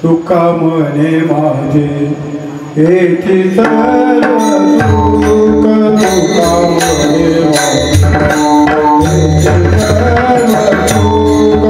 तुका म्हणे माझे हेची सर्व सुख तुका म्हणे माझे सर्व सुख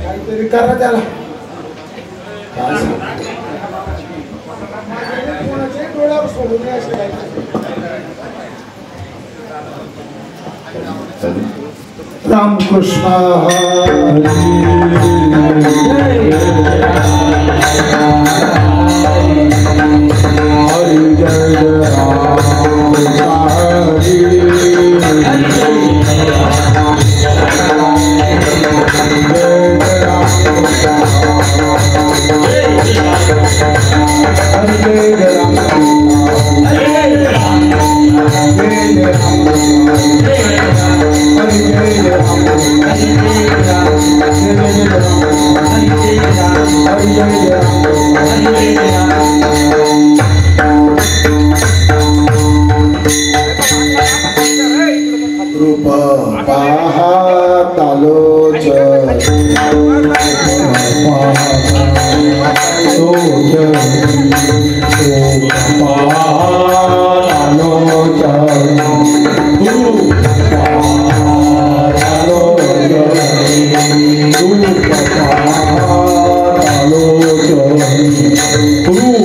काहीतरी करा त्याला कोणाच्या डोळ्यावर सोडून रामकृष्ण हरी जय राम रूप पाहत आलोच Oh,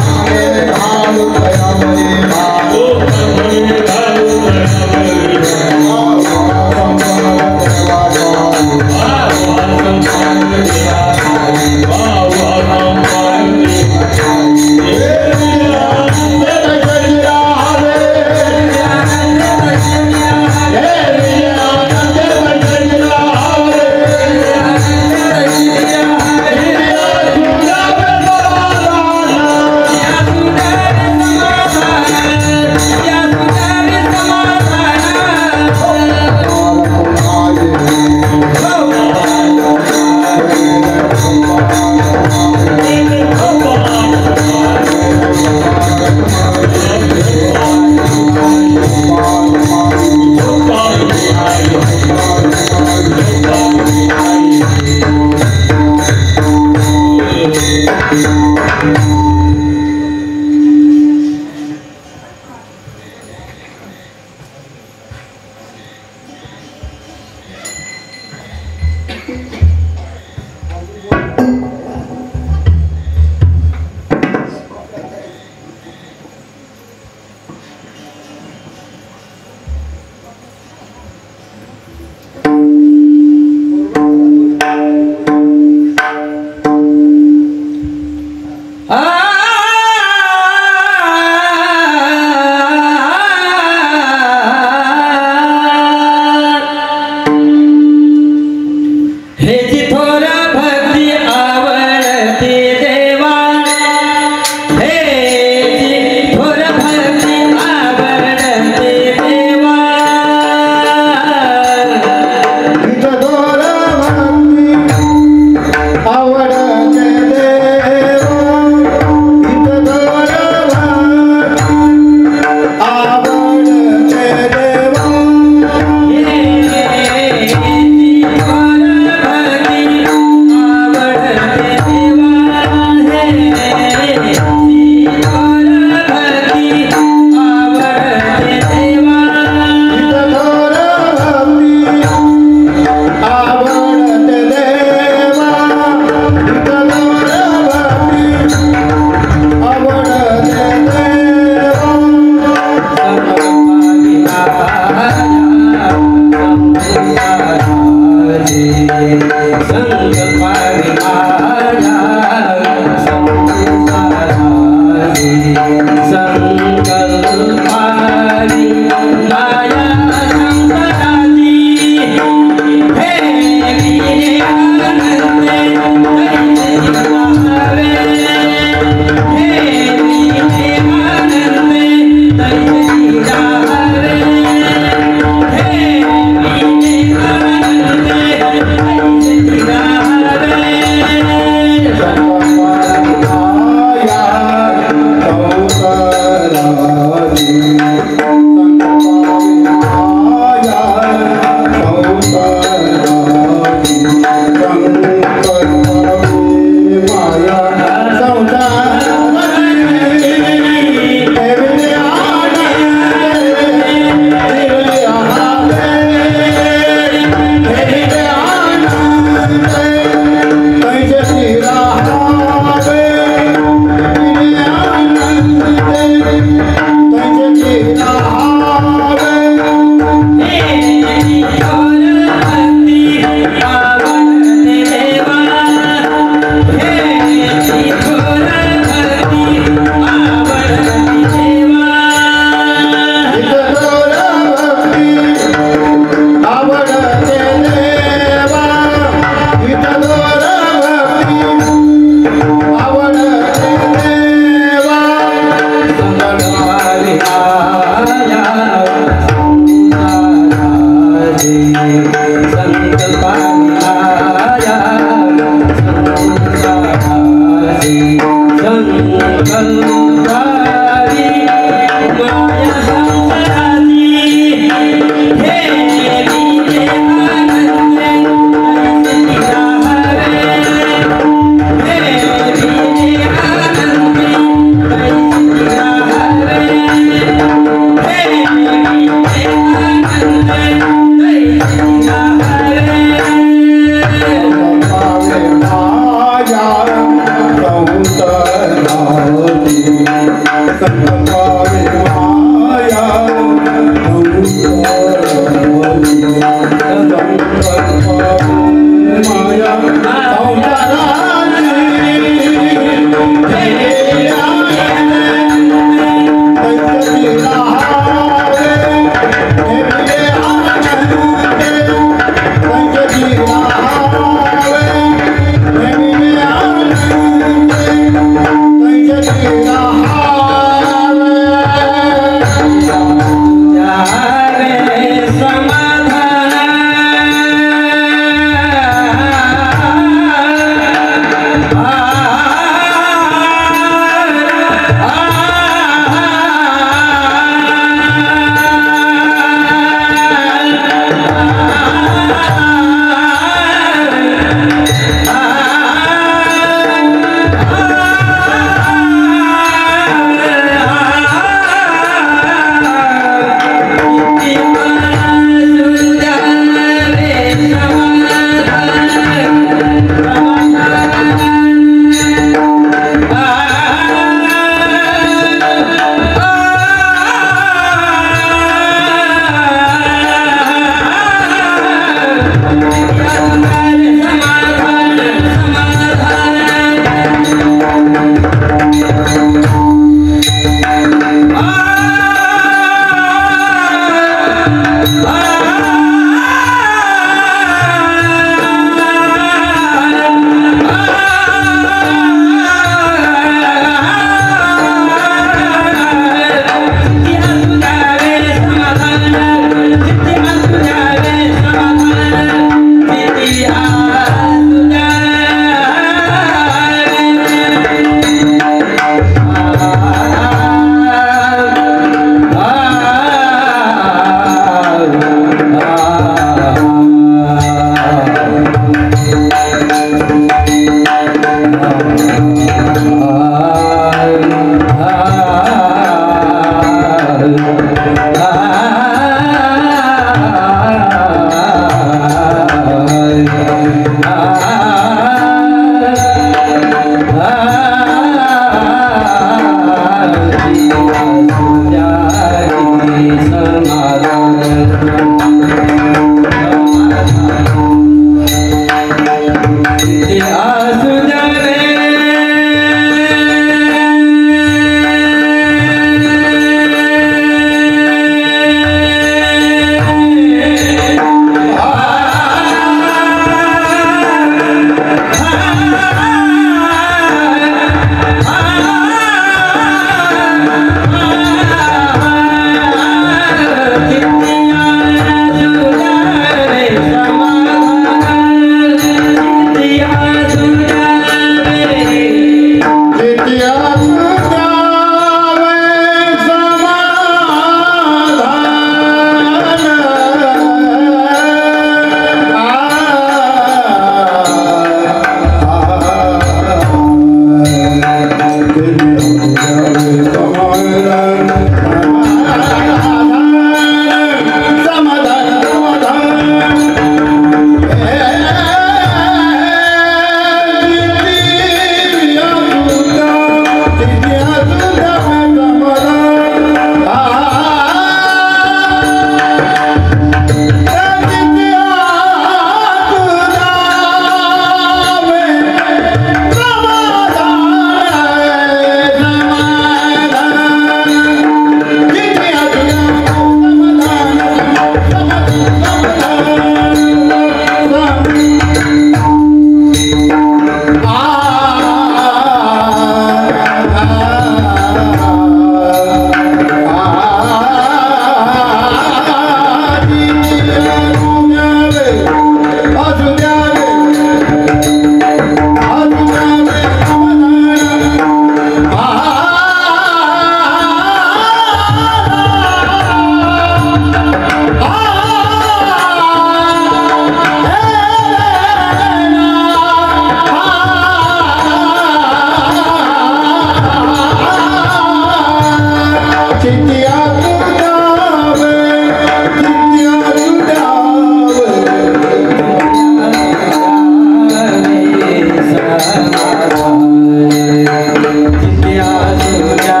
जित्या तुझ्या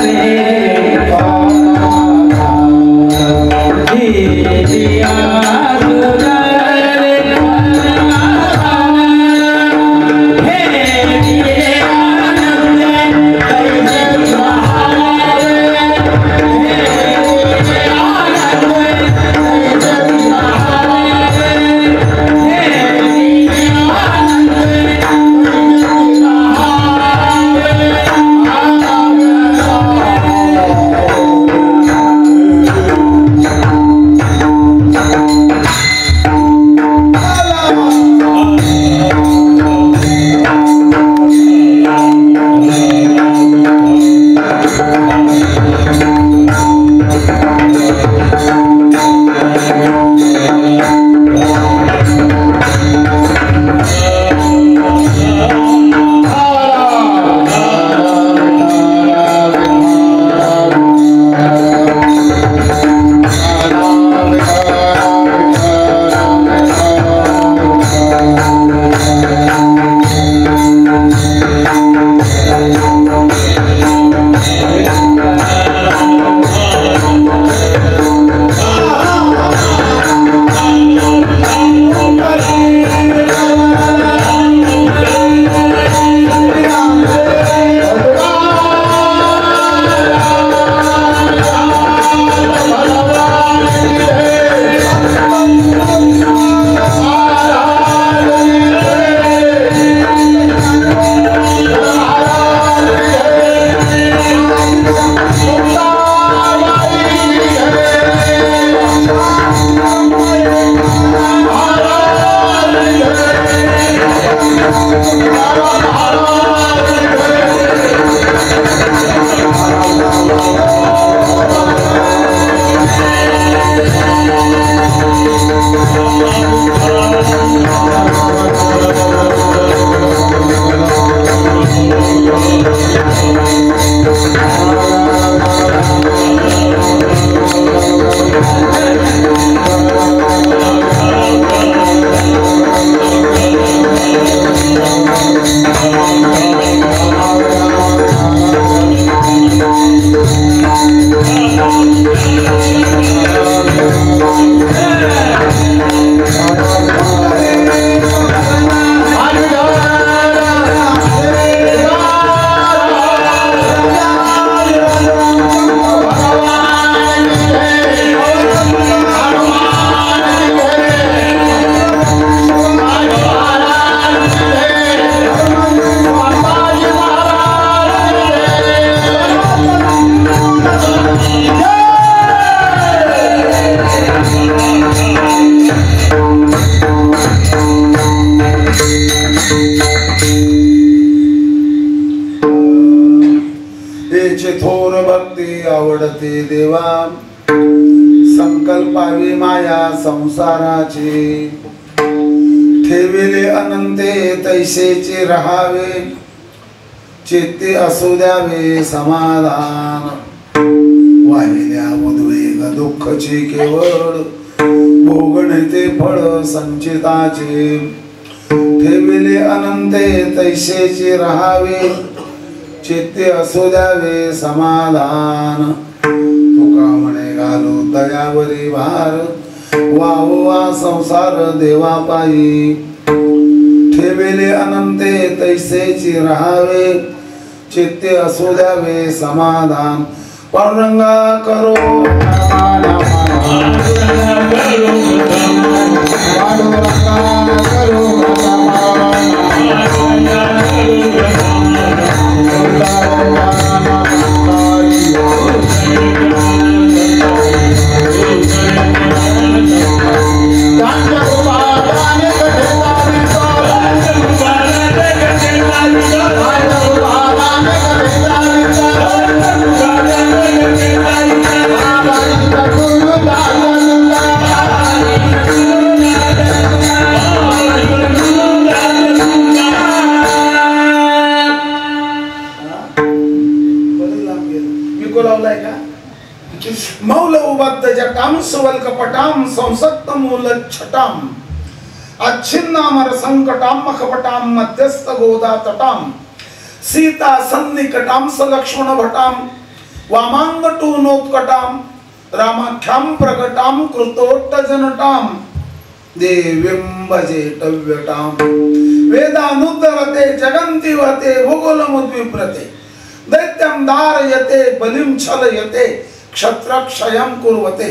रे थोर भक्ती आवडते देवा, संकल्पावी माया संसाराची, ठेविले अनंते तैसेचे राहावे, चित्ते असू द्यावे समाधान, वाहिल्या उद्वेग दुःखची केवळ, भोगणे ते फळ संचिताचे, ठेविले अनंते तैसेचे राहावे, चित्ते असू द्यावे समाधान, तुका म्हणे घालू दयावरी भार, वाहवा संसार देवा पायी, ठेविले अनंते तैसेची राहावे, चित्ते असू द्यावे समाधान, पांडुरंगा करो मौल उबद्ध जटाम सुवल कपटाम संसक्त मूल छटाम अच्छिन्नामर संकटाम मखपटाम मध्यस्थ गोदा तटाम सीता सन्निकटाम सलक्ष्मण भटाम वामांग टूनोत्कटाम रामाख्याम प्रकटाम कृतोट्ट जनटाम देवीं भजेटव्यटाम वेदानुद्धरते जगन्ति वते भूगोलमुद्विप्रते दैत्यं धारयते बलिं छलयते क्षत्रक्षयं कुर्वते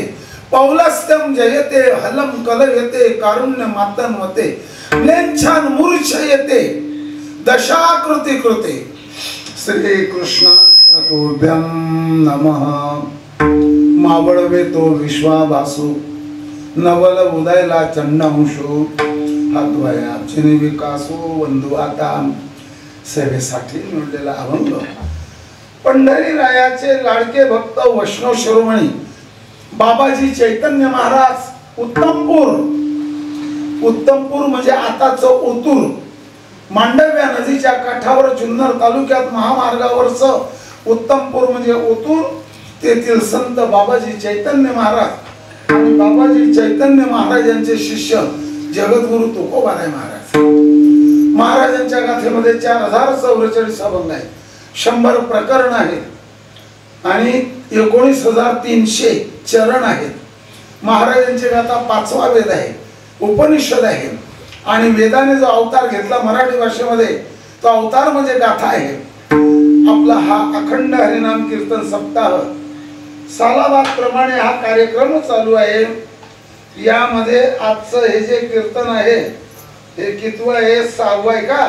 पौलस्त्यं जयते हलं कलयते कारुण्यमातन्वते म्लेच्छान् मूर्छयते दशाकृति कृते श्री कृष्णाय तुभ्यं नमः मावळवे तो विश्वाभासु नवल उदयला चंडांशु हातवयाचिनी विकासो वंदू आता सेवेसाठी मिळलेला अभंग पंढरी रायाचे लाडके भक्त वैष्णव शिरोमणी बाबाजी चैतन्य महाराज उत्तमपूर म्हणजे आताच ओतूर मांडव्या नदीच्या काठावर जुन्नर तालुक्यात महामार्गावरच उत्तमपूर म्हणजे ओतूर तेथील संत बाबाजी चैतन्य महाराज आणि बाबाजी चैतन्य महाराजांचे शिष्य जगद्गुरु तुकोबाराय महाराज महाराजांच्या गाथेमध्ये 4044 अभंग आहेत, 100 प्रकरण आहेत आणि 19,300 चरण आहेत. महाराजांची गाथा 5वा वेद आहे, उपनिषद आहे आणि वेदाने जो अवतार घेतला मराठी भाषेमध्ये तो अवतार म्हणजे गाथा आहे. आपला हा अखंड हरिनाम कीर्तन सप्ताह सालाबाद प्रमाणे हा कार्यक्रम चालू आहे. यामध्ये आजचं हे जे कीर्तन आहे हे कितवं आहे? 6वं आहे का?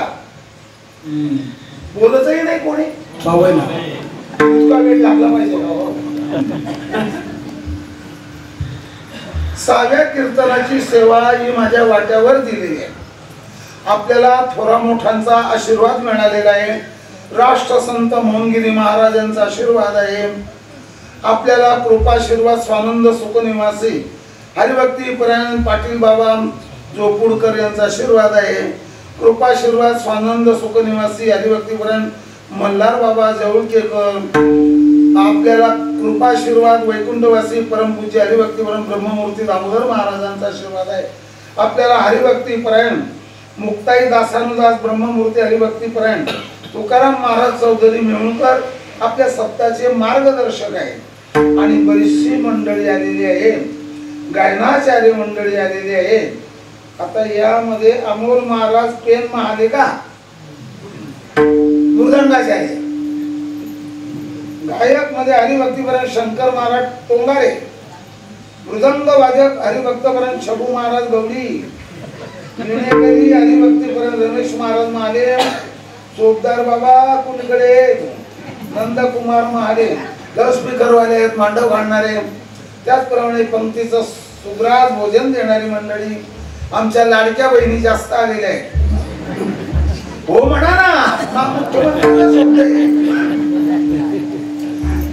बोलतही नाही कोणी. इतका वेळ लागला पाहिजे. 6व्या कीर्तनाची सेवा ही माझ्या वाट्यावर दिलेली आहे. आपल्याला थोरा मोठ्यांचा आशीर्वाद मिळालेला आहे. राष्ट्रसंत मोहनगिरी महाराजांचा आशीर्वाद आहे. आपल्याला कृपाशीर्वाद स्वानंद सुखनिवासी हरिभक्ती परायण पाटील बाबा जोपुडकर यांचा आशीर्वाद आहे. कृपाशीर्वाद स्वानंद सुखनिवासी हरिभक्ती परायण मल्हार बाबा जवळकेकर. आपल्याला कृपाशीर्वाद वैकुंठवासी परमपूज्य हरिभक्ती परायण ब्रह्ममूर्ती दामोदर महाराजांचा आशीर्वाद आहे. आपल्याला हरिभक्ती परायण मुक्ताई दासानुदास ब्रह्ममूर्ती हरिभक्ती परायण तुकाराम महाराज चौधरी मेहुणकर आपल्या सप्ताहाचे मार्गदर्शक आहेत. आणि बरीचशी मंडळी आलेली आहे, गायनाचार्य मंडळी आलेली आहे. आता यामध्ये अमोल महाराज पेन महाले का मृदंगाचार्य, गायक मध्ये हरिभक्तीपर्यंत शंकर महाराज टोंगारे, मृदंग वादक हरिभक्तपर्यंत शबू महाराज गवडी, विणेकरी हरिभक्तीपर्यंत रमेश महाराज महाले, चोपदार बाबा कुलकडे नंदकुमार महाले, लाऊडस्पीकर वाले आहेत, मांडव घालणारे. त्याचप्रमाणे पंक्तीचं सुग्रास भोजन देणारी मंडळी, आमच्या लाडक्या बहिणी जास्त आलेल्या आहेत. हो म्हणा ना,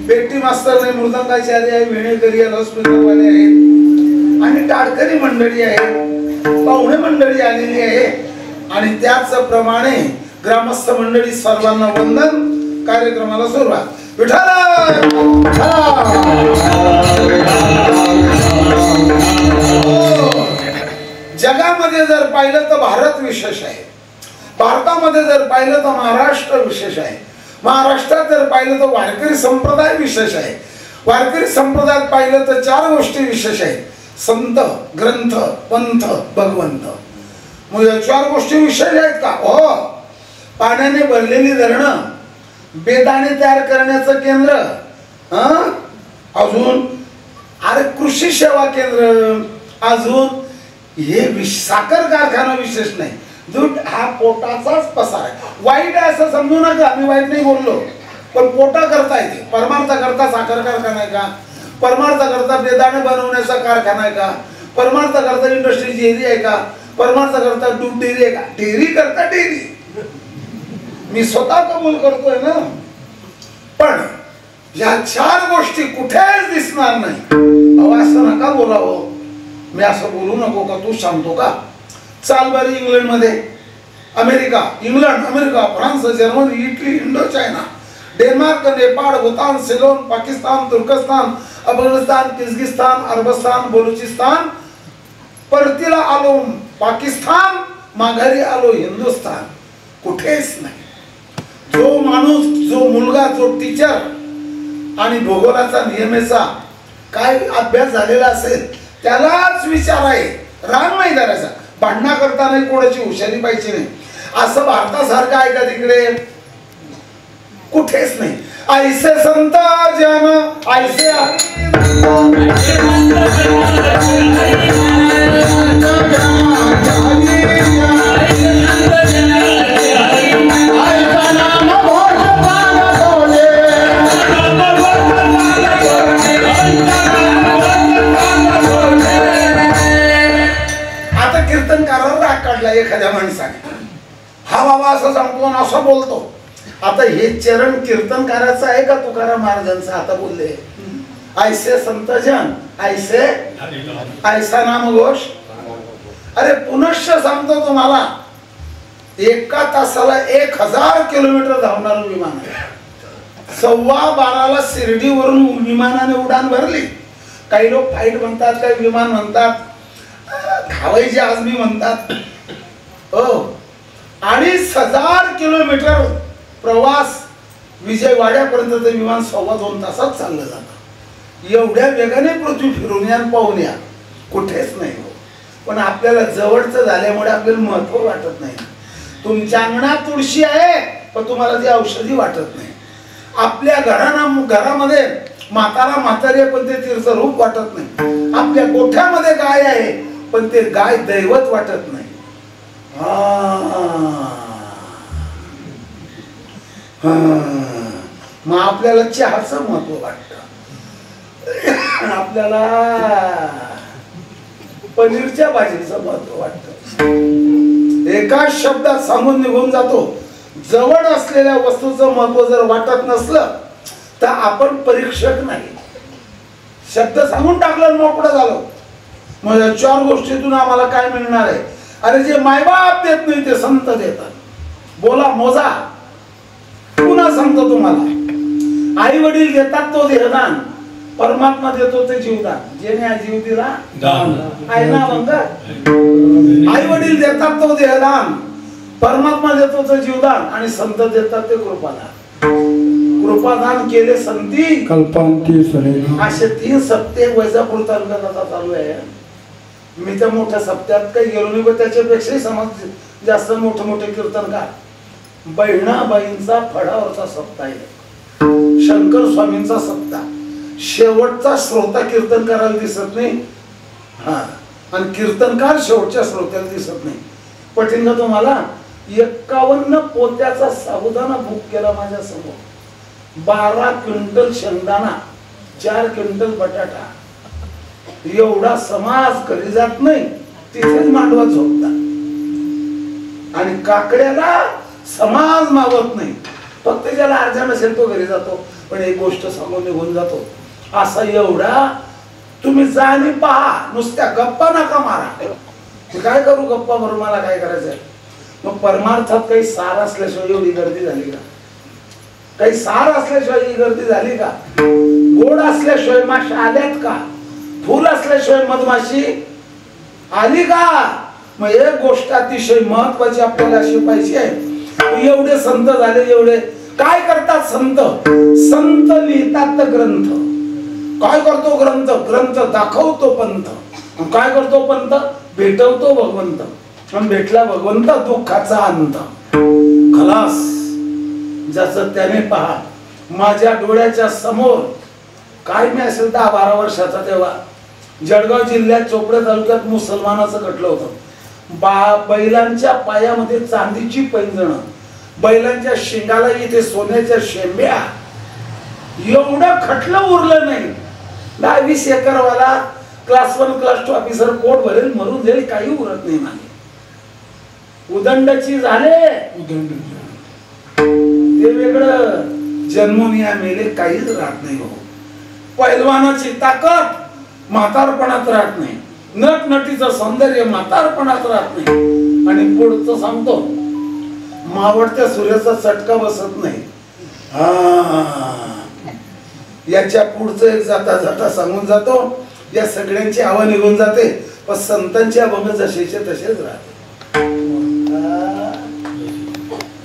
पेटी मास्तर नाही, मृदंगाचार्य आहे, विणेकरी आहे, लाऊडस्पीकर वाले आहेत आणि टाळकरी मंडळी आहे, पाहुणे मंडळी आलेली आहे. आणि त्याचप्रमाणे ग्रामस्थ मंडळी सर्वांना वंदन. कार्यक्रमाला सुरुवात. जगामध्ये जर पाहिलं तर भारत विशेष आहे, भारतामध्ये जर पाहिलं तर महाराष्ट्र विशेष आहे, महाराष्ट्रात जर पाहिलं तर वारकरी संप्रदाय विशेष आहे, वारकरी संप्रदायात पाहिलं तर 4 गोष्टी विशेष आहेत: संत, ग्रंथ, पंथ, भगवंत. मग या 4 गोष्टी विशेष आहेत का? हो. पाण्याने भरलेली धरणं, बेदाणे तयार करण्याचं केंद्र, अजून अरे कृषी सेवा केंद्र, अजून हे साखर कारखाना विशेष नाही. दूध हा पोटाचाच पसार आहे. वाईट आहे असं समजू नका, मी वाईट नाही बोललो, पण पोटा करता येते. परमार्थ करता साखर कारखाना आहे का? परमार्थ करता बेदाणे बनवण्याचा कारखाना आहे का? परमार्थ करता इंडस्ट्री डेअरी आहे का? परमार्थ करता दूध डेअरी आहे का? डेअरी करता डेअरी, मी स्वतः कबूल करतोय ना. पण या 4 गोष्टी कुठेच दिसणार नाही. अहो असं नका बोलावं, मी असं बोलू नको का, तू सांगतो का? चाल बरी इंग्लंड मध्ये, America, England, America, France, Germany, Italy, Indo China, Denmark, Nepal, Bhutan, Ceylon, Pakistan, तुर्कस्तान, अफगाणिस्तान, किर्गिस्तान, अरबस्तान, बलुचिस्तान, परतीला आलो पाकिस्तान, माघारी आलो हिंदुस्तान. कुठेच नाही. जो माणूस, जो मुलगा, जो टीचर आणि भूगोलाचा नियमेचा काय अभ्यास झालेला असेल त्यालाच विचार आहे, राग नाही करायचा. भांडणा करता नाही, कोणाची हुशारी पाहिजे नाही. असं भारतासारखं आहे का तिकडे? कुठेच नाही. ऐसे संत जन ऐसे एखाद्या माणसाने, हा बाबा असं सांगतो ना असं बोलतो. आता हे चरण कीर्तनकाराचं आहे का तुकाराम महाराजांचं? आता बोलले ऐसे संत जन ऐसे ऐसा नाम घोष. अरे पुनश्च सांगतो तुम्हाला, एका तासाला 1000 किलोमीटर धावणारं विमान आहे. 12:15 शिर्डीवरून विमानाने उडान भरली. काही लोक फ्लाईट म्हणतात, काही विमान म्हणतात, हवाई जहाज बी म्हणतात. 2,500 किलोमीटर प्रवास विजयवाड्यापर्यंत ते विमान 2.25 तासात चाललं जातं. एवढ्या वेगाने पृथ्वी फिरून या पाहून या, कुठेच नाही हो. पण आपल्याला जवळचं झाल्यामुळे आपल्याला महत्व वाटत नाही. तुमच्या अंगणात तुळशी आहे पण तुम्हाला ती औषधी वाटत नाही. आपल्या घरामध्ये म्हातारा म्हातारी पण ते तीर्थरूप वाटत नाही. आपल्या गोठ्यामध्ये गाय आहे पण ते गाय दैवत वाटत नाही. मग आपल्याला चहाचं महत्व वाटत, आपल्याला पनीरच्या भाजीचं महत्व वाटत. एकाच शब्दात सांगून निघून जातो. जवळ असलेल्या वस्तूचं महत्व जर वाटत नसलं तर आपण परीक्षक नाही. शब्द सांगून टाकलं मोकळं झालं. मग या 4 गोष्टीतून आम्हाला काय मिळणार आहे? अरे जे मायबाप देत नाही ते संत देतात. बोला मोजा. पुन्हा सांगतो तुम्हाला, आई वडील देतात तो देहदान, परमात्मा देतो ते जीवदान. जेने जीव दिला आईना बंगा. आई वडील देतात तो देहदान, परमात्मा देतो ते जीवदान आणि संत देतात ते कृपादान. कृपादान केले संती कल्पांती सरेना. असे 3 सप्ते वैजापूर तालुक्यात आता चालू आहे. मी त्या मोठ्या सप्त्यात काही गेलो नाही, पण त्याच्यापेक्षाही समाज जास्त मोठे कीर्तनकार. बहिणाबाईंचा फडावरचा सप्ताह आहे, शंकर स्वामींचा सप्ताह. शेवटचा श्रोता कीर्तन करायला दिसत नाही, हा, आणि कीर्तनकार शेवटच्या श्रोत्याला दिसत नाही. पटेल ना तुम्हाला 51 पोत्याचा साबुदाणा बुक केला माझ्या समोर, 12 क्विंटल शेंगदाणा, 4 क्विंटल बटाटा. एवढा समाज कधी जात नाही, तिथेच मांडवा झोपतात. आणि काकड्याला समाज मावत नाही, फक्त ज्याला अर्धा नसेल तो घरी जातो, पण एक गोष्ट सांगून निघून जातो. असा एवढा तुम्ही जा आणि पहा, नुसत्या गप्पा नका मारा. काय करू गप्पा भरून, मला काय करायचंय. मग परमार्थात काही सार असल्याशिवाय एवढी गर्दी झाली का? काही सार असल्याशिवाय ही गर्दी झाली का? गोड असल्याशिवाय माशा आल्यात का? फुल असल्याशिवाय मधमाशी आली का? मग एक गोष्ट अतिशय महत्वाची आपल्याला अशी पाहिजे आहे. एवढे संत झाले, एवढे काय करतात संत? संत लिहितात ग्रंथ. काय करतो ग्रंथ? ग्रंथ दाखवतो पंथ. काय करतो पंथ? भेटवतो भगवंत. पण भेटला भगवंत, दुःखाचा अंत खलास. ज्याचं त्याने पहा. माझ्या डोळ्याच्या समोर काय मी असेल 10-12 वर्षाचा तेव्हा जळगाव जिल्ह्यात चोपडा तालुक्यात मुसलमानाचं कटलं होतं. बैलांच्या पायामध्ये चांदीची पैंजण, बैलांच्या शिंगाला इथे सोन्याच्या शेंब्या. एवढं खटलं उरलं नाही. 20 एकरवाला क्लास 1 क्लास 2 ऑफिसर पोट भरेल, मरून जाईल, काही उरत नाही. मागे उदंडची झाले, ते वेगळं. जन्मोनिया मेले, काहीच राहत नाही. हो, पैलवानाची ताकद म्हातारपणात राहत नाही, नटनटीचं सौंदर्य म्हातारपणात राहत नाही. आणि पुढचं सांगतो, मावळत्या सूर्याचा चटका बसत नाही. याच्या पुढचं एक जाता जाता सांगून जातो, या सगळ्यांची आवा निघून जाते, पण संतांची अभंग जसेचे तसेच राहते.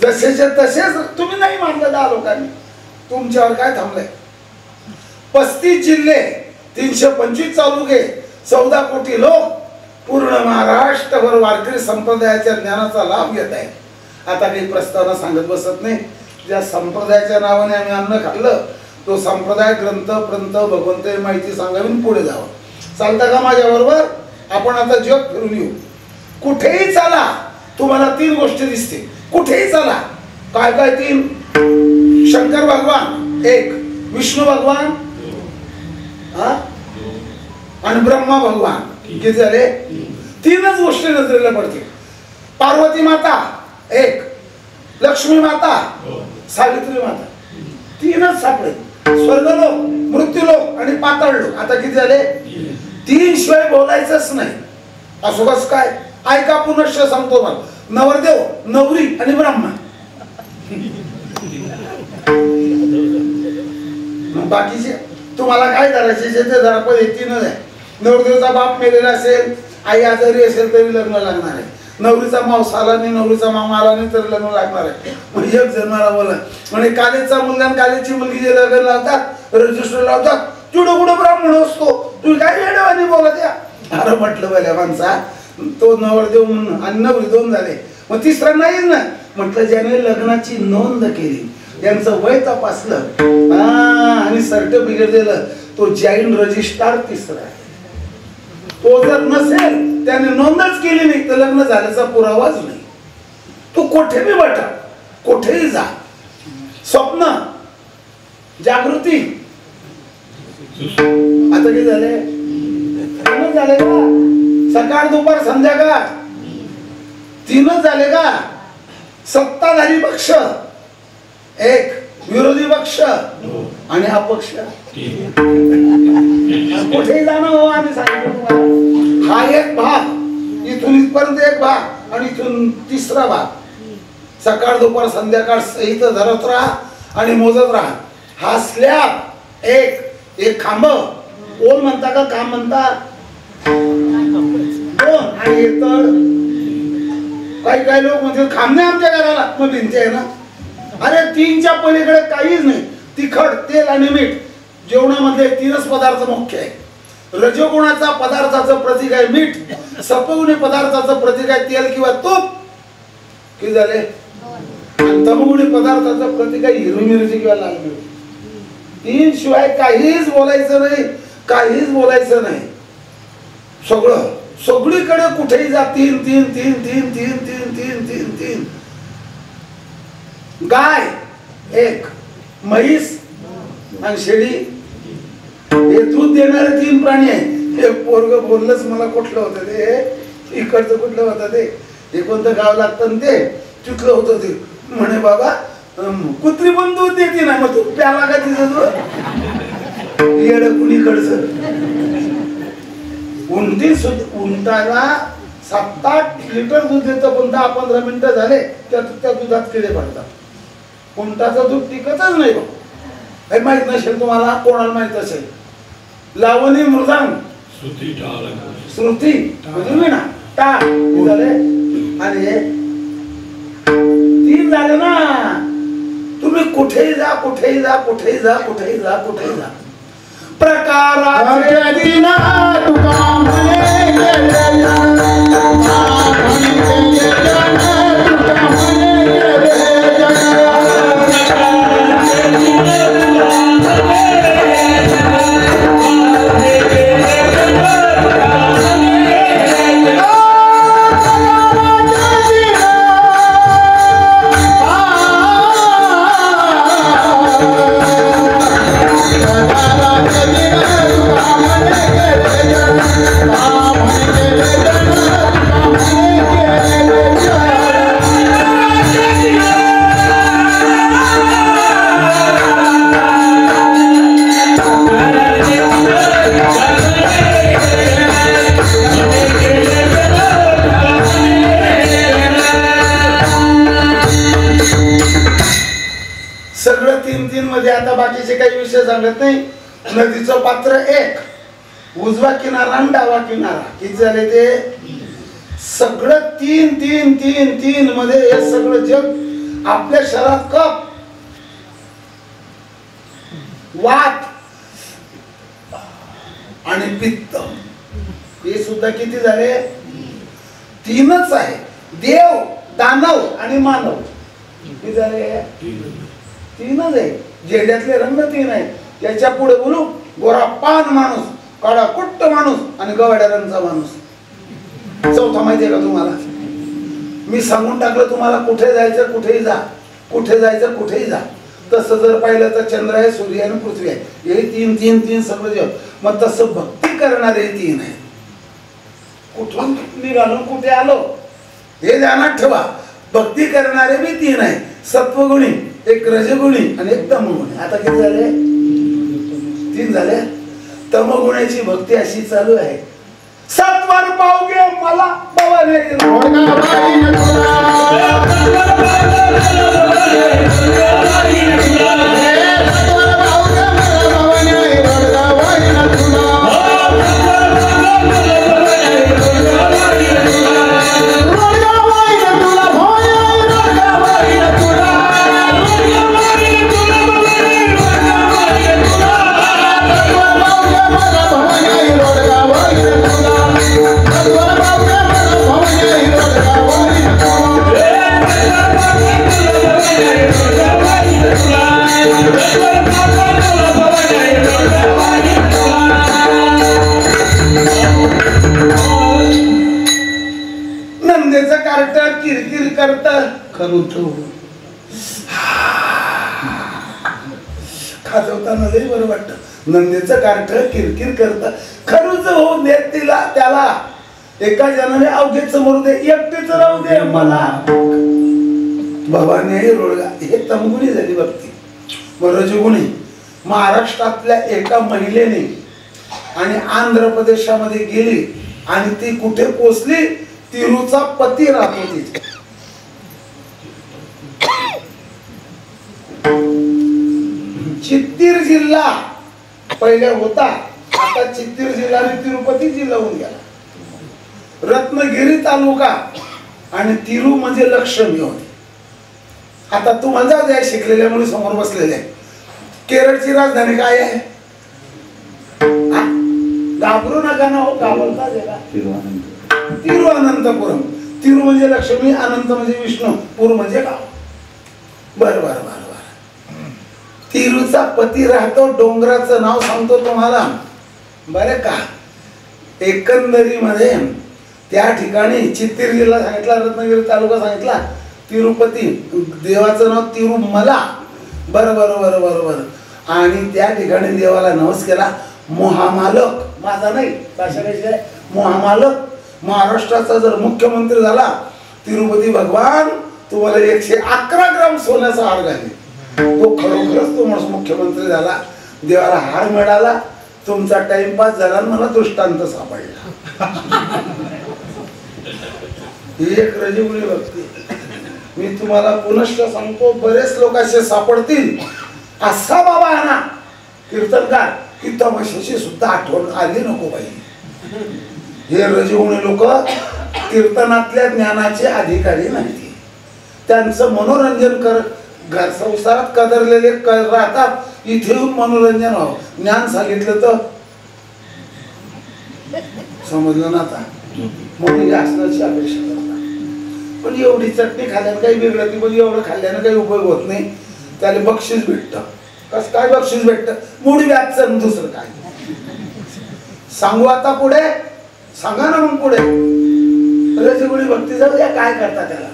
जसेचे तसेच. तुम्ही नाही मानलं 10 लोकांनी, तुमच्यावर काय थांबलंय? 35 जिल्हे, 325 तालुके, 14 कोटी लोक, पूर्ण महाराष्ट्रभर वारकरी संप्रदायाच्या ज्ञानाचा लाभ घेत आहे. आता काही प्रस्तावना सांगत बसत नाही. ज्या संप्रदायाच्या नावाने आम्ही अन्न खाल्लं, तो संप्रदाय ग्रंथ प्रंथ भगवंत माहिती सांगावी, पुढे जावं. चालतं का माझ्या बरोबर? आपण आता जग फिरून येऊ. कुठेही चाला, तुम्हाला 3 गोष्टी दिसते. कुठेही चाला. काय काय 3? शंकर भगवान 1, विष्णू भगवान आणि ब्रह्मा भगवान. किती झाले? 3च गोष्टी नजरेला पडतील. पार्वती माता 1, लक्ष्मी माता, सावित्री माता. 3च सापडे. स्वर्गलोक, मृत्यूलोक आणि पाताळलोक. आता किती झाले? 3 शिवाय बोलायचंच नाही. असं कसं काय? ऐका, पुनश्च सांगतो मला. नवरदेव, नवरी आणि ब्रह्मा. बाकीचे तुम्हाला काय करायचे ते जरा पण 3च आहे. नवरदेवचा बाप मेलेला असेल, आई आजारी असेल तरी लग्न लागणार आहे. नवरीचा मावस आला नाही, नवरीचा मामा आला नाही तरी लग्न लागणार आहे. म्हणजे एक जन्माला बोला म्हणजे कालेचा मुलगा आणि कालेची मुलगी जे लग्न लावतात, रजिस्टर लावतात, चिडो कुठं ब्राह्मण असतो. तुम्ही काय वेळेवानी बोलत या? अरे म्हटलं पहिल्या माणसा, तो नवरदेव आणि नवरी 2 झाले, मग 3रा नाहीच ना. म्हटलं ज्याने लग्नाची नोंद केली, त्यांचं वय तपासलं आणि सर्टिफिकेट दिलं, तो जॉईंट रजिस्ट्रार 3रा आहे. तो जर नसेल, त्याने नोंदच केली नाही, तर लग्न झाल्याचा पुरावाच नाही. तू कुठेही बटा, कुठेही जा. स्वप्न, जागृती. आता किती झाले? 3च झाले का? सकाळ दुपार संध्याकाळ 3च झाले का? सत्ताधारी पक्ष 1, विरोधी पक्ष आणि अपक्ष. कुठेही जाणं हो, आम्ही सांगितलं तुम्हाला. हा एक भाग, इथून इथपर्यंत एक भाग आणि इथून 3रा भाग. सकाळ दुपार संध्याकाळ सहित धरत राहा आणि मोजत राहा. हा स्लॅब एक खांब. ओल म्हणता का काम म्हणता? 2 आणि एक तळ. काही लोक म्हणजे खांब नाही आमच्या घराला, मग भिंती आहे ना. अरे 3च्या पलीकडे काहीच नाही. तिखट, तेल आणि मीठ जेवणामध्ये तीनच पदार्थ मुख्य आहे. रजोगुणाचा पदार्थाचं प्रतीक आहे मीठ, सत्वगुणी पदार्थाचं प्रतीक आहे तेल किंवा तूप. किती झाले? आणि तमोगुणी पदार्थाचं प्रतीक आहे हिरवी मिरची किंवा लाल मिरची. तीन शिवाय काहीच बोलायचं नाही, काहीच बोलायचं नाही. सगळं सगळीकडे कुठेही जा तीन तीन तीन तीन तीन तीन तीन तीन तीन. गाय एक, म्हैस आणि शेळी हे दूध देणारे तीन प्राणी आहे. हे पोरग बोललंच मला कुठलं होतं ते, इकडचं कुठलं होतं ते, हे कोणतं गाव लागतं ते तिथलं होतं ते. म्हणे बाबा कुत्री पण दूध देते ना, मग तू प्याला का तिथं येड कुणीकडचं. उंटी उंटाला 7-8 लिटर दूध देतं, पण 10-15 मिनिटं झाले त्या दुधात किडे पडतात. उंटाचं दूध टिकतच नाही बघ. हे माहित नसेल तुम्हाला, कोणाला माहित असेल. लावणी मृदांग श्रुती म्हणजे ना टाळ झाले आणि हे 3 झाले ना. तुम्ही कुठेही जा, कुठेही जा, कुठेही जा, कुठेही जा, कुठेही जा. प्रकाराचे दिन तुका म्हणे सगळं 3-3 मध्ये. आता बाकीचे काही विषय सांगत नाही. नदीचं पात्र एक, उजवा किनारा आणि डावा किनारा. किती झाले ते? सगळं 3-3-3-3 मध्ये. हे सगळं जग आपल्या शरीरात कफ, वात आणि पित्त हे सुद्धा किती झाले? 3च आहे. देव, दानव आणि मानव किती झाले? 3च आहे. जेड्यातले रंग 3 आहेत. त्याच्या पुढे बोलू गोरा पान माणूस, काळा कुट्ट माणूस आणि गवाड्या रंगचा माणूस. चौथा माहितीये का तुम्हाला? मी सांगून टाकलं तुम्हाला, कुठे जायचं कुठेही जा, कुठे जायचं कुठेही जा. तसं जर पाहिलं तर चंद्र आहे, सूर्य आणि पृथ्वी आहे. हे 3-3-3 सगळं जग. मग तसं भक्ती करणारे 3 आहे. कुठून निघालो कुठे आलो हे ध्यानात ठेवा. भक्ती करणारे बी 3 आहे. सत्वगुणी, एक रजगुणी आणि एक तमगुणी. आता किती झाले? 3 झाले. तमगुणाची भक्ती अशी चालू आहे. सत्वर पावगे मला भवाने नंदेचं कार्ट किरकिर करत खरुत खाजवताना लई बरं वाटतं. नंदेचं कार्ट किरकिर करत खरूच होऊ दे तिला, त्याला एका जणाने अवघेच मरू दे, एकटेच राहू दे मला. भवानी रोडगा हे तमगुणी झाली भक्ती. रजगुणी महाराष्ट्रातल्या एका महिलेने आणि आंध्र प्रदेशामध्ये गेली आणि ती कुठे पोचली? तिरूचा पती राहतो तिथे. चित्तीर जिल्हा पहिले होता, आता चित्तीर जिल्हा आणि तिरुपती जिल्हा होऊन गेला. रत्नागिरी तालुका आणि तिरू म्हणजे लक्ष्मी होती. आता तुम्हाला जाऊ द्या, शिकलेल्या मुली समोर बसलेले केरळची राजधानी काय आहे? घाबरू नका ना हो, घाबरता जगा. तिरुअनंतपुरम. तिरु म्हणजे लक्ष्मी, अनंत म्हणजे विष्णू, पूर म्हणजे गाव. बर बर बर बर. तिरूचा पती राहतो, डोंगराचं नाव सांगतो तुम्हाला बरे का. एकंदरीमध्ये त्या ठिकाणी चित्तीर जिल्हा सांगितला, रत्नागिरी तालुका सांगितला, तिरुपती देवाचं नाव तिरुमला. बरं बरं बरं बरं बरं. आणि त्या ठिकाणी देवाला नवस केला. महामालक माझा नाही, भाषा कशी आहे, महामालक महाराष्ट्राचा जर मुख्यमंत्री झाला, तिरुपती भगवान तुम्हाला 111 ग्राम सोन्याचा हार घालेल. तो खरोखरच तो माणूस मुख्यमंत्री झाला, देवाला हार मिळाला, तुमचा टाइमपास झाला, मला दृष्टांत सापडला. ही एक रजगुणी भक्ती. मी तुम्हाला पुनश्च सांगतो, बरेच लोक असे सापडतील. असा बाबा आहे ना कीर्तनकार की तमाशाची सुद्धा आठवण आली नको बाई. हे रजगुणी लोक कीर्तनातल्या ज्ञानाचे अधिकारी नाही. त्यांचं मनोरंजन कर, घर संसारात कदरलेले राहतात, इथे येऊन मनोरंजन व्हावं. ज्ञान सांगितलं तर समजलं ना आता, म्हणून असण्याची अपेक्षा करतात. पण एवढी चटणी खाल्ल्यानं काही बिघडत नाही, पण एवढं खाल्ल्यानं काही उपयोग होत नाही. त्याला बक्षीस भेटतं. कसं काय बक्षीस भेटतं? मूड व्याजचं, दुसरं काय सांगू आता पुढे? सांगा ना मग पुढे. रजगुणी भक्ती जाऊ द्या, काय करता त्याला.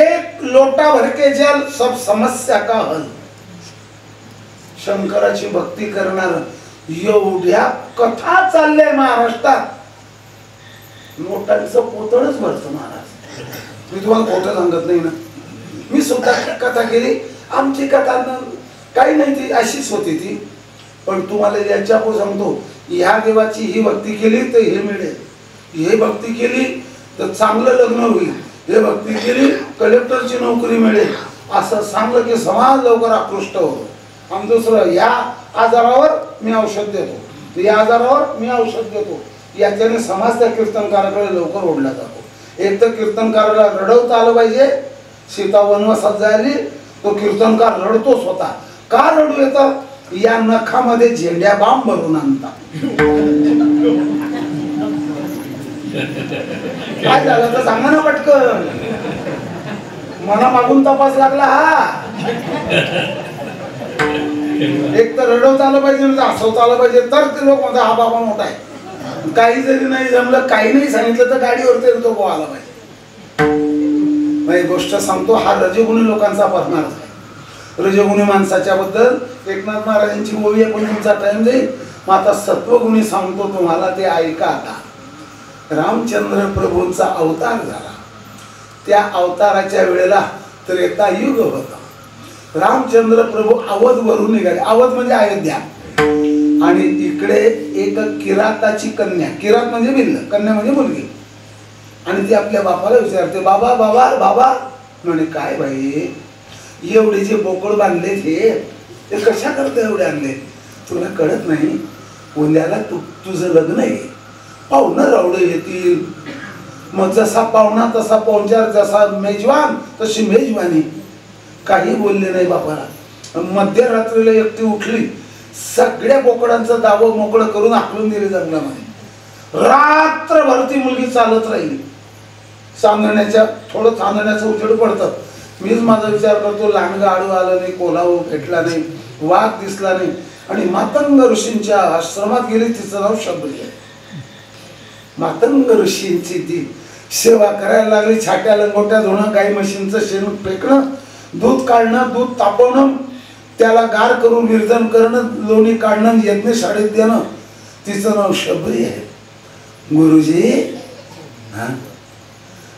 एक लोटा भर के जल सब समस्या का हल. शंकराची भक्ती करणार एवढ्या कथा चालल्या महाराष्ट्रात, लोटांचं पोतळच भरतं महाराज. मी तुम्हाला खोटं सांगत नाही ना. मी सुद्धा कथा केली. आमची कथा काही नाही, ती अशीच होती ती. पण तुम्हाला याच्यापुढे सांगतो, ह्या देवाची ही भक्ती केली तर हे मिळेल, हे भक्ती केली तर चांगलं लग्न होईल, हे भक्ती केली कलेक्टरची नोकरी मिळेल, असं सांगलं की समाज लवकर आकृष्ट होतो. आणि दुसरं, या आजारावर मी औषध देतो, या आजारावर मी औषध देतो. याच्याने समाज त्या कीर्तनकाराकडे लवकर ओढला जातो. एक तर कीर्तनकाराला रडवता आलं पाहिजे. सीता वनवासात जायली, तो कीर्तनकार रडतो स्वतः. का रडू येतं? या नखामध्ये झेंड्या बांब भरून आणतात. काय झालं तर सांगा ना पटकन. मना मागून तपास लागला हा. एक तर रडवता आलं पाहिजे, हसवता आलं पाहिजे, तर ते लोक म्हणतात हा बाबा मोठा आहे. काही जरी नाही जमलं, काही नाही सांगितलं तर गाडीवर तरी तो आला पाहिजे. गोष्ट सांगतो, हा रजगुणी लोकांचा पडणार. रजगुणी माणसाच्या बद्दल एकनाथ महाराजांची ओवी आहे, पण तुमचा टाइम जाईल. मग आता सत्वगुणी सांगतो तुम्हाला, ते ऐका आता. रामचंद्र प्रभूंचा अवतार झाला. त्या अवताराच्या वेळेला त्रेतायुग होता. रामचंद्र प्रभू अवधवरून निघाले. अवध म्हणजे अयोध्या. आणि इकडे एक किराताची कन्या, किरात म्हणजे भिल्ल, कन्या म्हणजे मुलगी. आणि ती आपल्या बापाला विचारते, बाबा बाबा बाबा. म्हणे काय बाई, एवढे जे बोकड बांधले ते कशा करता एवढे आणले? तुला कळत नाही, उद्याला तुझं लग्न आहे, पाहुणं रावडे येतील. मग जसा पाहुणा तसा पाहुणचार, जसा मेजवान तशी मेजवानी. काही बोलले नाही बापाला. मध्यरात्रीला एकटी उठली, सगळ्या बोकडांचं दावं मोकळं करून आखलून दिले जंगलामध्ये. रात्रभर ती मुलगी चालत राहिली. थोडं चांदण्याचं उजेड पडतं. मीच माझा विचार करतो, लांडगा आडू आलं नाही, कोल्हाऊ भेटला नाही, वाघ दिसला नाही. आणि मातंग ऋषींच्या आश्रमात गेली. तिचं नाव शबरी आहे. मातंग ऋषींची ती सेवा करायला लागली. छाट्या लंगोट्या धुणं, गाई म्हशींचं शेण फेकणं, दूध काढणं, दूध तापवणं, त्याला गार करून विर्जन करणं, लोणी काढणं, यज्ञ शाळेत देणं. तिचं नाव शबरी आहे. गुरुजी,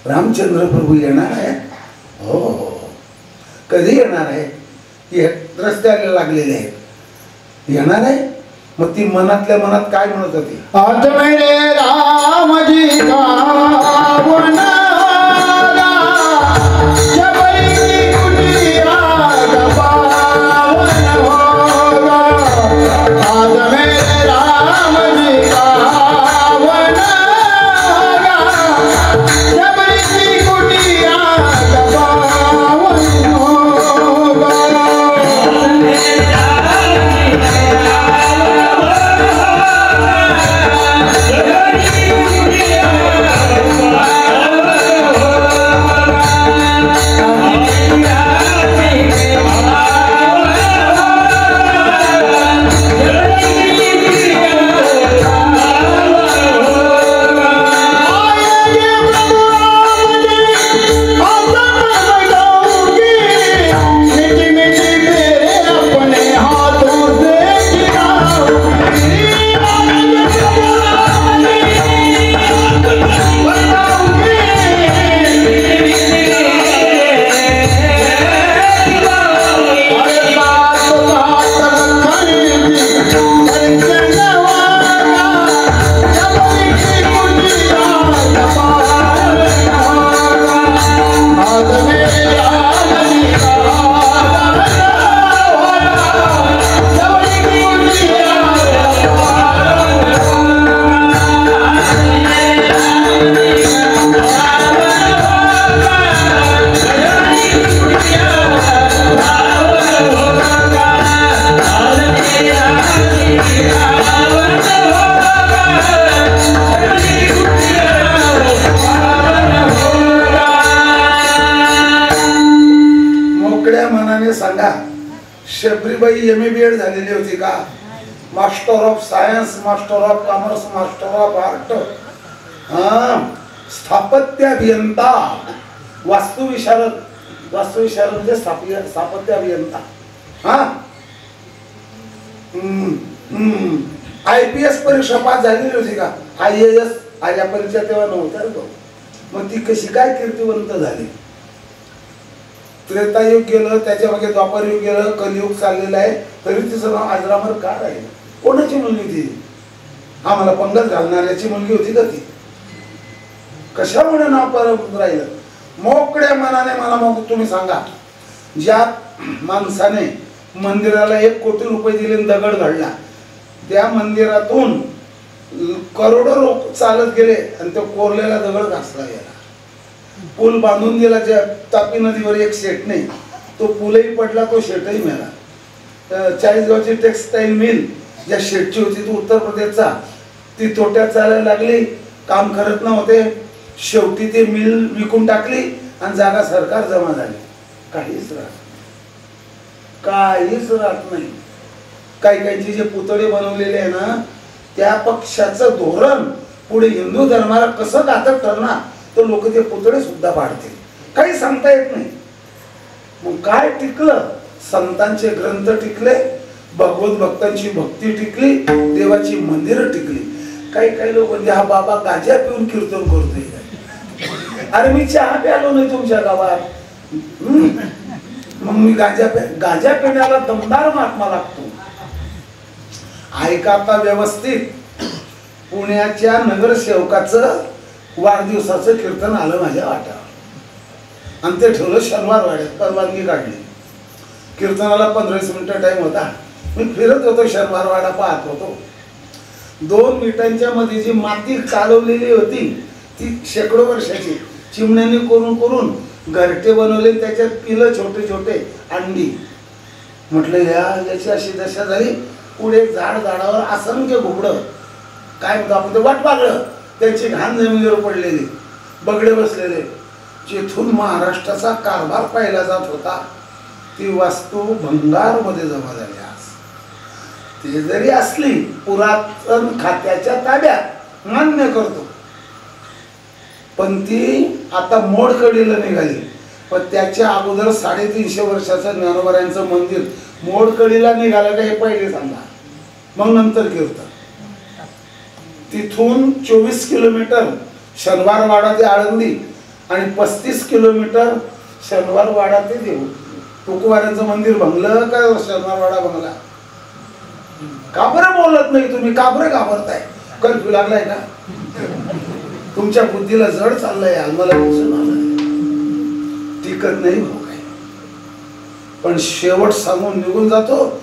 रामचंद्र प्रभू येणार आहे? हो हो. कधी येणार आहे? हे रस्त्याला लागलेले आहेत. येणार आहे? मग ती मनातल्या मनात काय म्हणत होती? आज मेरे रामजी का वना Yeah. मनाने सांगा, शबरीबाई MA BEd झालेली होती का? Master of science, master of commerce, master of art, स्थापत्य अभियंता, वास्तुविशारद म्हणजे स्थापत्य अभियंता, IPS परीक्षा पास झालेली होती का? IAS आल्या परीक्षा तेव्हा नव्हत्या. मग ती कशी काय कीर्तिवंत झाली? त्रेतायुग गेलं, त्याच्या मागे द्वापर युग गेलं, कलियुग चाललेलं आहे, तरी तिचं नाव अजरामर का राहिलं? कोणाची मुलगी ती? आम्हाला पंगत घालणाऱ्याची मुलगी होती का ती? कशामुळे नाव परत राहिलं? मोकळ्या मनाने मला मग तुम्ही सांगा, ज्या माणसाने मंदिराला 1 कोटी रुपये दिले, दगड घडला, त्या मंदिरातून करोडो लोक चालत गेले आणि तो कोरलेला दगड घासला गेला. पूल बांधून दिला ज्या तापी नदीवर एक शेटने, तो पूलही पडला, तो शेटही मेला. चाळीसगावची टेक्सटाईल मिल ज्या शेटची होती ती उत्तर प्रदेशचा, ती तोट्यात चालायला लागली, काम करत नव्हते, शेवटी ते मिल विकून टाकली आणि जागा सरकार जमा झाली. काहीच राहत नाही. काही जे पुतळे बनवलेले आहे ना, त्या पक्षाचं धोरण पुढे हिंदू धर्माला कसं घातक ठरणार, तर लोक ते पुतळे सुद्धा पाडतील. काही सांगता येत नाही. मग काय टिकलं? संतांचे ग्रंथ टिकले, भगवत भक्तांची भक्ती टिकली, देवाची मंदिरं टिकली. काही लोक म्हणजे हा बाबा गांजा पिऊन कीर्तन करतोय. अरे मी चहा प्यालो नाही तुमच्या गावात, मग मी गांजा पिण्याला दमदार महात्मा लागतो. ऐका आता व्यवस्थित. पुण्याच्या नगरसेवकाचं वाढदिवसाचं कीर्तन आलं माझ्या वाट्यावर आणि ते ठेवलं शनिवार वाड्यात, परवानगी काढली. कीर्तनाला 15-20 मिनिटं टाइम होता. मी फिरत होतो, शनिवार वाडा पाहत होतो. 2 मिनिटांच्या मध्ये जी माती चालवलेली होती ती शेकडो वर्षाची, चिमण्याने करून घरटे बनवले, त्याच्यात पिलं छोटे छोटे अंडी. म्हटलं याची अशी दशा झाली. पुढे झाडावर असंख्य घुबडं, काय म्हणतो आपण ते, वाटपागळं, त्यांची घाण जमिनीवर पडलेली, बगडे बसलेले. जिथून महाराष्ट्राचा कारभार पाहिला जात होता ती वास्तू भंगार मध्ये जमा झाली. आज ते जरी असली पुरातन खात्याच्या ताब्यात, मान्य करतो, पण ती आता मोडकडीला निघाली. पण त्याच्या अगोदर 350 वर्षाचं ज्ञानोबारायांचं मंदिर मोडकडीला निघालं का हे पहिले सांगा, मग नंतर कीर्तन. तिथून 24 किलोमीटर शनिवारवाडा ते आळंदी आणि 35 किलोमीटर शनिवारवाडा ते देऊ. तुकोबारायांचं मंदिर भंगलं का शनिवारवाडा भंगला? का बरं बोलत नाही तुम्ही? का बरं घाबरताय? कर्फ्यू लागलाय का? तुमच्या बुद्धीला जड चाललंय, मला दिसून आलं. टिकत नाही हो काय. पण शेवट सांगून निघून जातो,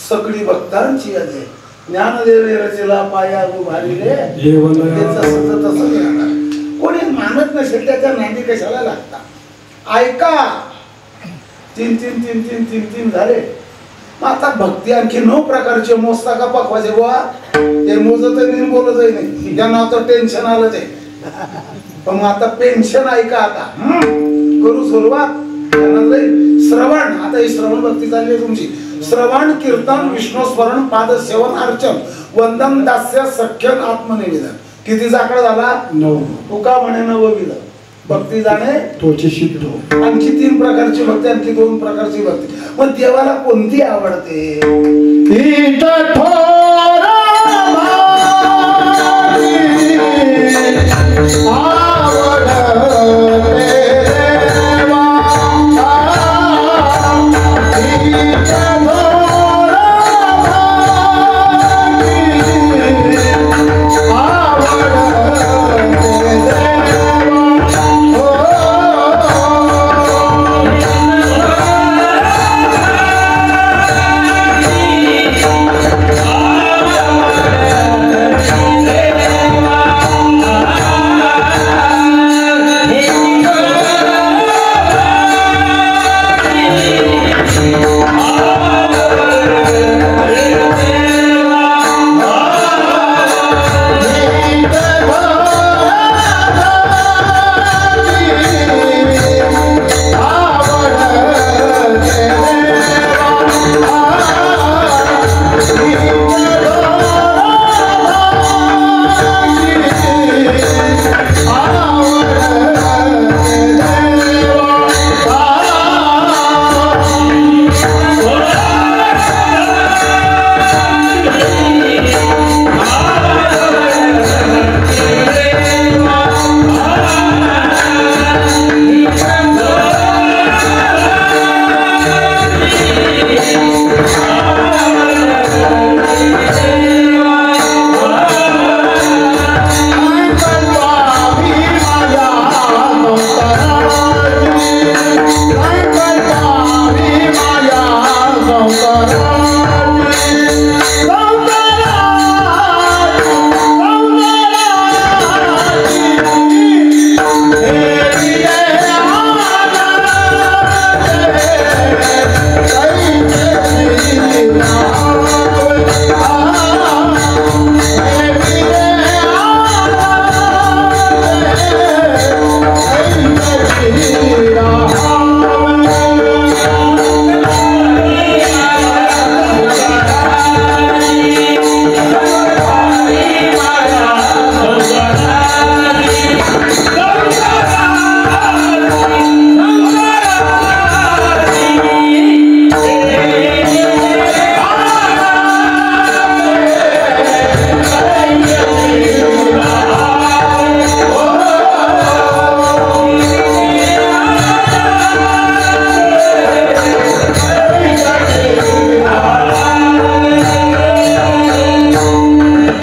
सगळी भक्तांची यादी. ज्ञानदेवे रचला पाया उभारिले, कोणी मानत नसेल त्याच्या नांदी कशाला लागता? ऐका, 3 झाले. मग आता भक्ती आणखी 9 प्रकारचे मोजता का पकवायचे बुवा? ते मोजत नाही, बोलत नाही, त्यांना आता टेन्शन आलं ते. पण मग आता पेन्शन ऐका, आता करू सुरुवात. श्रवण, आता ही श्रवण भक्ती चालली आहे तुमची. श्रवण, कीर्तन, विष्णू स्मरण, पादसेवन, अर्चन, वंदन, दास्य, सख्यन, आत्मनिवेदन. किती आकडा झाला? 9. तुका म्हणे 9विध भक्ती जाणे तोचे सिद्ध. आणखी 3 प्रकारची भक्ती, आणखी 2 प्रकारची भक्ती. मग देवाला कोणती आवडते? Ah!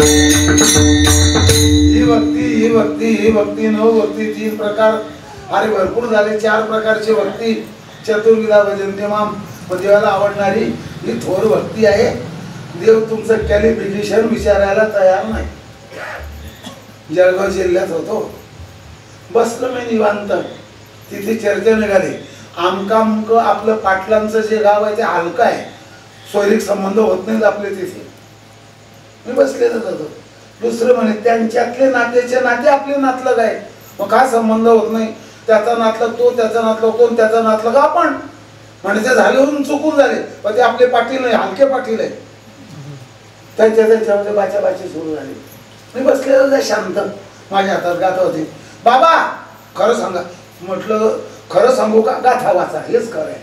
ही भक्ती ही भक्ती ही भक्ती नऊ भक्ती 3 प्रकार अरे भरपूर झाले 4 प्रकारची भक्ती चतुर्विधा भजन्ते माम देवाला आवडणारी ही थोर भक्ती आहे. देव तुमचं क्वालिफिकेशन विचारायला तयार नाही. जळगाव जिल्ह्यात होतो बसलो मी निवांत तिथे चर्चा निघाली आमकामक आपलं पाटलांचं जे गाव आहे ते हलकं आहे सोयरीक संबंध होत नाहीत आपले तिथे मी बसलेलंच होतो. दुसरं म्हणे त्यांच्यातले नातेचे नाते आपले नातलग आहे मग काय संबंध होत नाही त्याचा नातलग तो त्याचा नातलग कोण त्याचा नातलग आपण म्हणजे ते झाले चुकून झाले पण ते आपले पाटील नाही हलके पाटील आहे. त्यांच्यामध्ये बाचाबाची सुरू झाली. मी बसलेलं शांत माझ्या हातात गाथा होती. बाबा खरं सांगा म्हटलं खरं सांगू का गाथा वाचा हेच खरं आहे.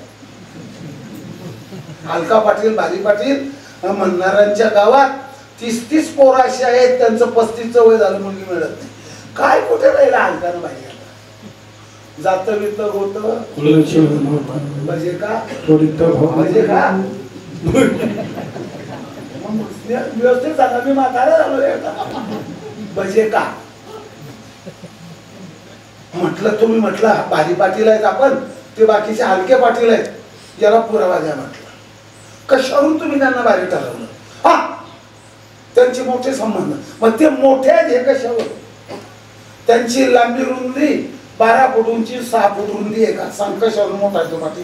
हलका पाटील भारी पाटील म्हणणाऱ्यांच्या गावात 30 पोरं अशी आहेत त्यांचं 35चं वय झालं मुलगी मिळत नाही. काय कुठे राहिला हलकानं पाहिजे जात वित होत म्हणजे का म्हणजे का व्यवस्थित सांगा मी म्हातारा झालो म्हणजे का म्हटलं तुम्ही म्हटलं भारी पाटील आहेत आपण ते बाकीचे हलके पाटील आहेत याला पुरावा द्या म्हटलं. कशावरून तुम्ही त्यांना भारी ठरवलं हा त्यांचे मोठे संबंध मग ते मोठे आहेत हे कशावर त्यांची लांबी रुंदी 12 फूट उंची 6 फूट रुंदी आहे का सांग कशावर मोठा आहे तो पाटील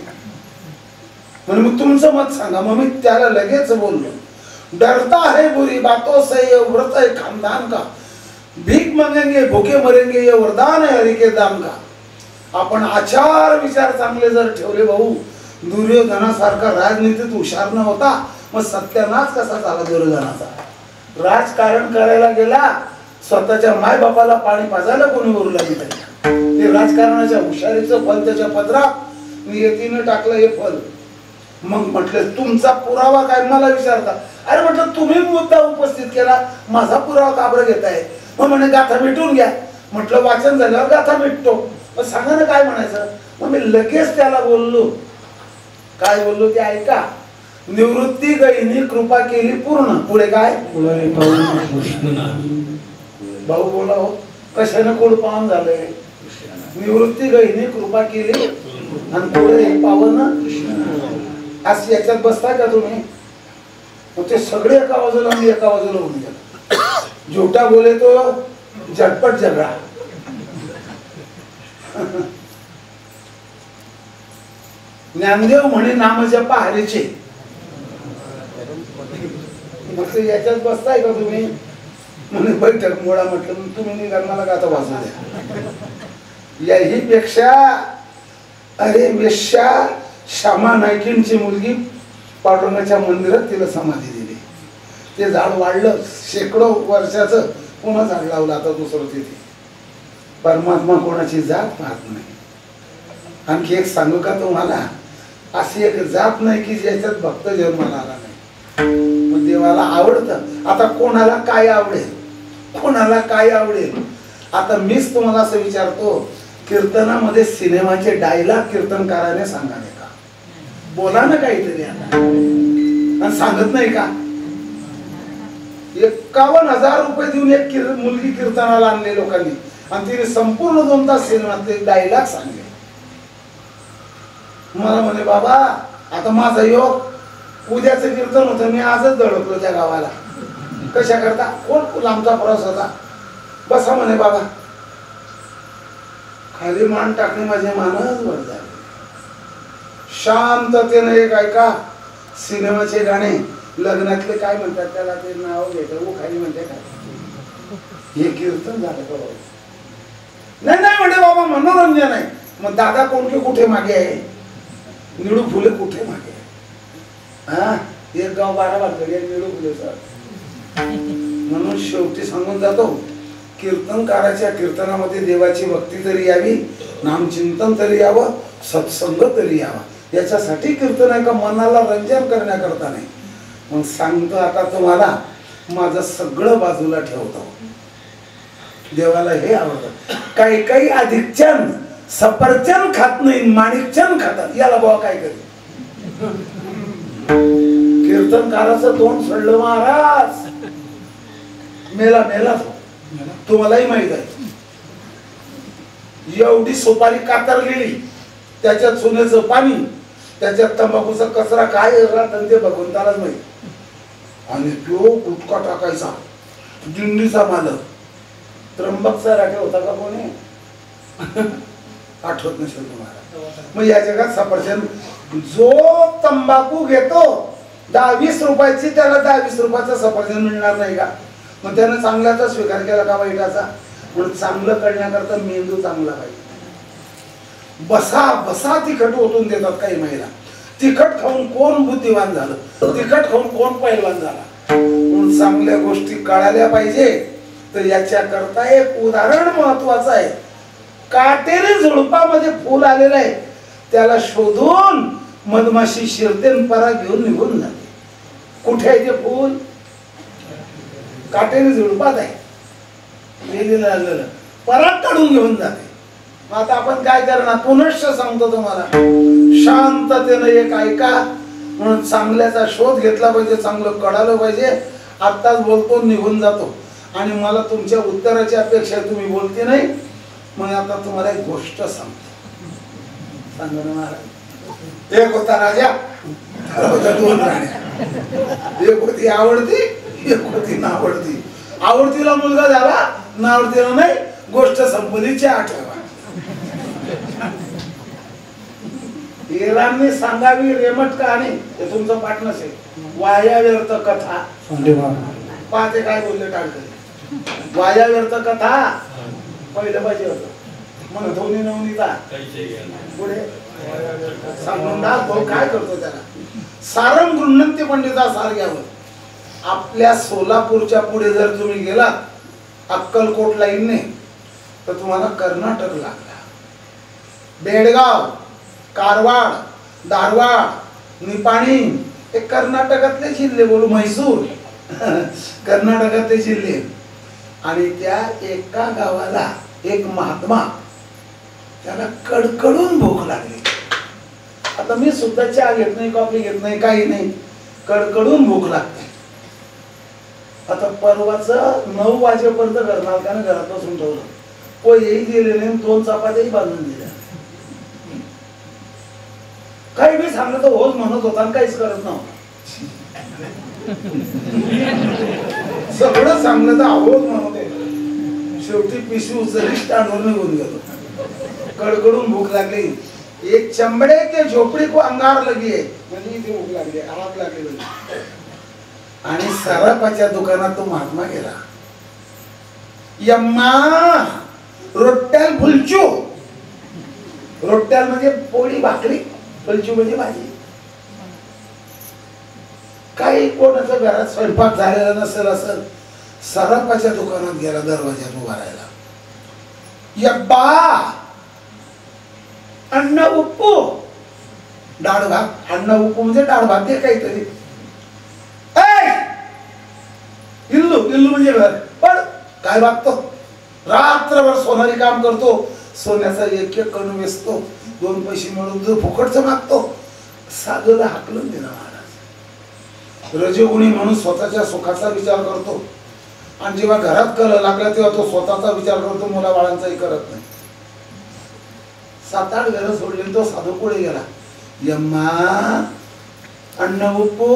म्हणून मग तुमचं मत सांगा. मग मी त्याला लगेच बोललो डरता है बुरी बातों से ये व्रत है खानदान का भीख मांगेंगे भूखे मरेंगे ये वरदान है हरि के दान का. आपण आचार विचार चांगले जर ठेवले भाऊ दुर्योधनासारखा राजनीतीत हुशार न होता मग सत्यानाश कसा झाला दुर्योधनाचा. राजकारण करायला गेला स्वतःच्या माय बापाला पाणी पाजायला कोणी वरू लागली ते राजकारणाच्या हुशारीचं फल त्याच्या पदरात नियतीने टाकलं हे फल. मग म्हटलं तुमचा पुरावा काय मला विचारता अरे म्हटलं तुम्ही मुद्दा उपस्थित केला माझा पुरावा का बरं घेताय मग म्हणे गाथा मिटून घ्या. म्हटलं वाचन झाल्यावर गाथा मिटतो मग सांगा ना काय म्हणायचं. मग मी लगेच त्याला बोललो काय बोललो ते ऐका. निवृत्ती गईनी कृपा केली पूर्ण पुढे काय भाऊ बोला हो कशाने कोड पावन झालंय. निवृत्ती गईनी कृपा केली आणि पुढे पावन आज याच्यात बसताय का तुम्ही. मग ते सगळे एका बाजूला आणि एका बाजूला होऊन गेलं. झोटा बोले तो झटपट झगडा. ज्ञानदेव म्हणे नाम जपा हरीचे. मग याच्यात बसताय का तुम्ही म्हणे बैठक मोडा. म्हटलं तुम्ही निघाल मला गाथा वाजू द्या. याही पेक्षा अरे वेश्या श्यामा नायकींची मुलगी पांडुरंगाच्या मंदिरात तिला समाधी दिली. ते झाड वाढलं शेकडो वर्षाचं पुन्हा झाड लावलं आता दुसरं तिथे. परमात्मा कोणाची जात पाहत नाही. आणखी एक सांगू का तुम्हाला अशी एक जात नाही की ज्याच्यात भक्त जन्माला आला नाही. मग देवाला आवडतं. आता कोणाला काय आवडेल कोणाला काय आवडेल. आता मीच तुम्हाला असं विचारतो कीर्तनामध्ये सिनेमाचे डायलॉग कीर्तनकाराने सांगावे का बोला ना काहीतरी आता आणि सांगत नाही का. 51,000 रुपये देऊन एक मुलगी कीर्तनाला आणली लोकांनी आणि तिने संपूर्ण 2 तास सिनेमातले डायलॉग सांगले. मला म्हणे बाबा आता माझा योग उद्याचं कीर्तन होतं मी आजच दडपलो त्या गावाला कशा करता कोण लांबचा प्रवास होता बसा म्हणे बाबा. खाली मान टाकणे माझे मानच वर झाले. शांततेने एक ऐका सिनेमाचे गाणे लग्नातले काय म्हणतात त्याला ते नाव घेतं खाली म्हणते काय हे कीर्तन झालं का. नाही नाही म्हणजे बाबा मनोरंजन आहे. मग दादा कोणते कुठे मागे आहे निळू फुले कुठे मागे आहे. हा एक गाव 12 वाजता निळू फुले सर. म्हणून शेवटी सांगून जातो कीर्तनकाराच्या कीर्तनामध्ये देवाची भक्ती तरी यावी नामचिंतन तरी यावं सत्संग तरी यावा. याच्यासाठी कीर्तन आहे का मनाला रंजन करण्याकरता नाही. मग सांगतो आता तुम्हाला माझं सगळं बाजूला ठेवतो. देवाला हे आवडतं. काही काही अधिकचन सफरचंद खात नाही माणिकचंद खातात याला बाबा काय करेल. कीर्तनकाराचं तोंड सोडलं महाराज मेला मेला तो, तुम्हालाही माहित आहे. एवढी सुपारी कातरलेली, त्याच्यात सोन्याचं पाणी, त्याच्यात तंबाखूचा कचरा काय राहत ते भगवंतालाच माहित. आणि तो गुटखा टाकायचा, दिंडीचा मालक त्र्यंबकचा राठे होता का कोणी? आठवत नसेल तुम्हाला. मग या जगात सफरचंद जो तंबाखू घेतो 10-20 रुपयाची, त्याला 10-20 रुपयाचा सफरचंद मिळणार नाही का? मग त्यानं चांगल्याचा स्वीकार केला का वाईटाचा? म्हणून चांगलं करण्याकरता मेंदू चांगला पाहिजे. बसा बसा तिखट ओतून देतात काही महिला. तिखट खाऊन कोण बुद्धिवान झालं, तिखट खाऊन कोण पैलवान झाला. म्हणून चांगल्या गोष्टी कळाल्या पाहिजे. तर याच्या करता एक उदाहरण महत्वाचं आहे. काटेरी झुडपामध्ये फूल आलेलं आहे, त्याला शोधून मधमाशी शिरते परा घेऊन निघून जाते. कुठे आहे ते फूल? काटेरी झुडपात आहे, गेलेलं आलेलं पराग काढून घेऊन जाते. आता आपण काय करणार? पुनश्च सांगतो तुम्हाला, शांततेनं एक ऐका. म्हणून चांगल्याचा शोध घेतला पाहिजे, चांगलं कळालं पाहिजे. आत्ताच बोलतो, निघून जातो. आणि मला तुमच्या उत्तराची अपेक्षा आहे, तुम्ही बोलते नाही. मग आता तुम्हाला एक गोष्ट सांगतो. सांगा ना महाराज. एक होता राजा, होता 2 राण्या. एक होती आवडती, एक होती नावडती. आवडतीला मुलगा झाला, नावडतीला नाही. गोष्ट संपत्तीची आठवा. इराणने सांगावी रेमट कहाणी, हे तुमचं पाठ नसेल. वाया व्यर्थ कथा. पाहते काय बोलले टाळकरी. वाया व्यर्थ कथा पहिलं पाहिजे होतं. मग धोनी नवनीता पुढे सांगून दाखव काय करतो त्याला. सारंग गृह्णंती पंडिता सार घ्यावं. आपल्या सोलापूरच्या पुढे जर तुम्ही गेलात अक्कलकोट लाईनने, तर तुम्हाला कर्नाटक लागला. बेळगाव, कारवाड, धारवाड, निपाणी हे कर्नाटकातले जिल्हे. बोलू म्हैसूर कर्नाटकातले जिल्हे. आणि त्या एका गावाला एक महात्मा, त्याला कडकडून भूक लागली. आता मी सुद्धा चहा घेत नाही, कॉफी घेत नाही, काही नाही. कडकडून भूक लागते. आता परवाच 9 वाजेपर्यंत घरमालकाने घरात बसून ठेवलं. पोहेही दिले नाही, 2 चपात्याही बांधून दिल्या. काही मी सांगलं तर होच म्हणत होता, काहीच करत नव्हता. सगळं सांगलं तर आहोत म्हणत. शेवटी पिशवी उचलली, स्टँडवर निघून गेलो. कडकडून भूक लागली. एक चंबड़े के झोपड़ी को अंगार लगी है, म्हणजे इथे भूक लागली, आग लागली. आणि सरापाच्या दुकानात तो महात्मा गेला. यम्मा रोट्याल फुलचू. रोट्याल म्हणजे पोळी भाकरी, फुलचू म्हणजे भाजी. काही कोणाचं घरात स्वयंपाक झालेला नसेल असं सरापाच्या दुकानात गेला, दरवाज्यात उभा राहिला. यब्बा अन्न उप्पू. डाळ भात. अन्न उप्पू म्हणजे डाळ भात दे काहीतरी. इल्लू इल्लू म्हणजे घर. पण काय वागतो, रात्रभर सोनारी काम करतो, सोन्याचा एक एक कण वेचतो, 2 पैसे मिळून फुकटचं मागतो. साधूला हाकलून दिला महाराज. रजोगुणी म्हणून स्वतःच्या सुखाचा विचार करतो. आणि जेव्हा घरात कल लागला तेव्हा तो स्वतःचा विचार करतो, मुला बाळांचाही करत नाही. 7-8 घरं सोडली, तो साधू पुढे गेला. यम्मा अन्न उप्पू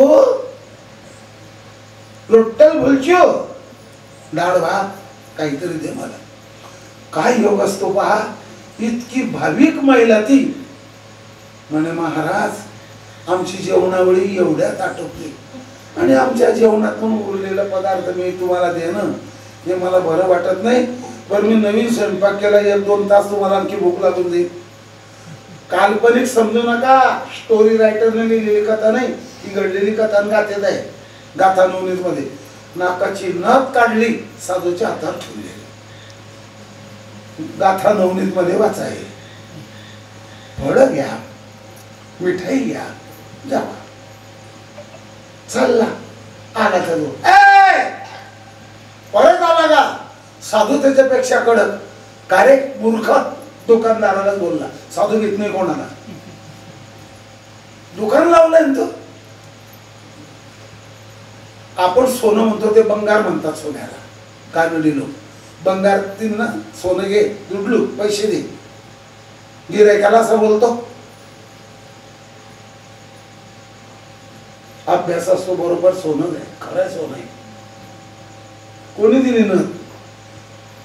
रोट्टल भुलचो, डाळ भात काहीतरी दे मला. काय योग असतो पहा. इतकी भाविक महिला ती. म्हणे महाराज आमची जेवणावळी एवढ्यात आटोपली आणि आमच्या जेवणातून उरलेला पदार्थ मी तुम्हाला देणं हे मला बरं वाटत नाही. पण मी नवीन स्वयंपाक केला, 1-2 तास तुम्हाला आणखी भूक लागून देईल. काल्पनिक समजू नका, स्टोरी रायटरने लिहिलेली कथा नाही, ही घडलेली कथा गाथेत आहे. गाथा नवनीत मध्ये नाकाची नथ काढली, साधूच्या हातात ठेवली. गाथा नवनीत मध्ये वाचाय. फळं घ्या, मिठाई घ्या, जावा. चालला. आला तर परत आला का? साधू त्याच्यापेक्षा कडक. का रे मूर्ख, दुकानदाराला बोलला. साधू घेत नाही कोणाला. दुकान लावलंय ना तो. आपण सोनं म्हणतो, ते बंगार म्हणतात सोन्याला. कानडी लोक. बंगार तीन ना, सोनं घे, दुडलू, पैसे दे. गिरायकाला असं बोलतो. अभ्यास असतो बरोबर, सोनं आहे, खरं सोनं आहे. कोणी दिली न?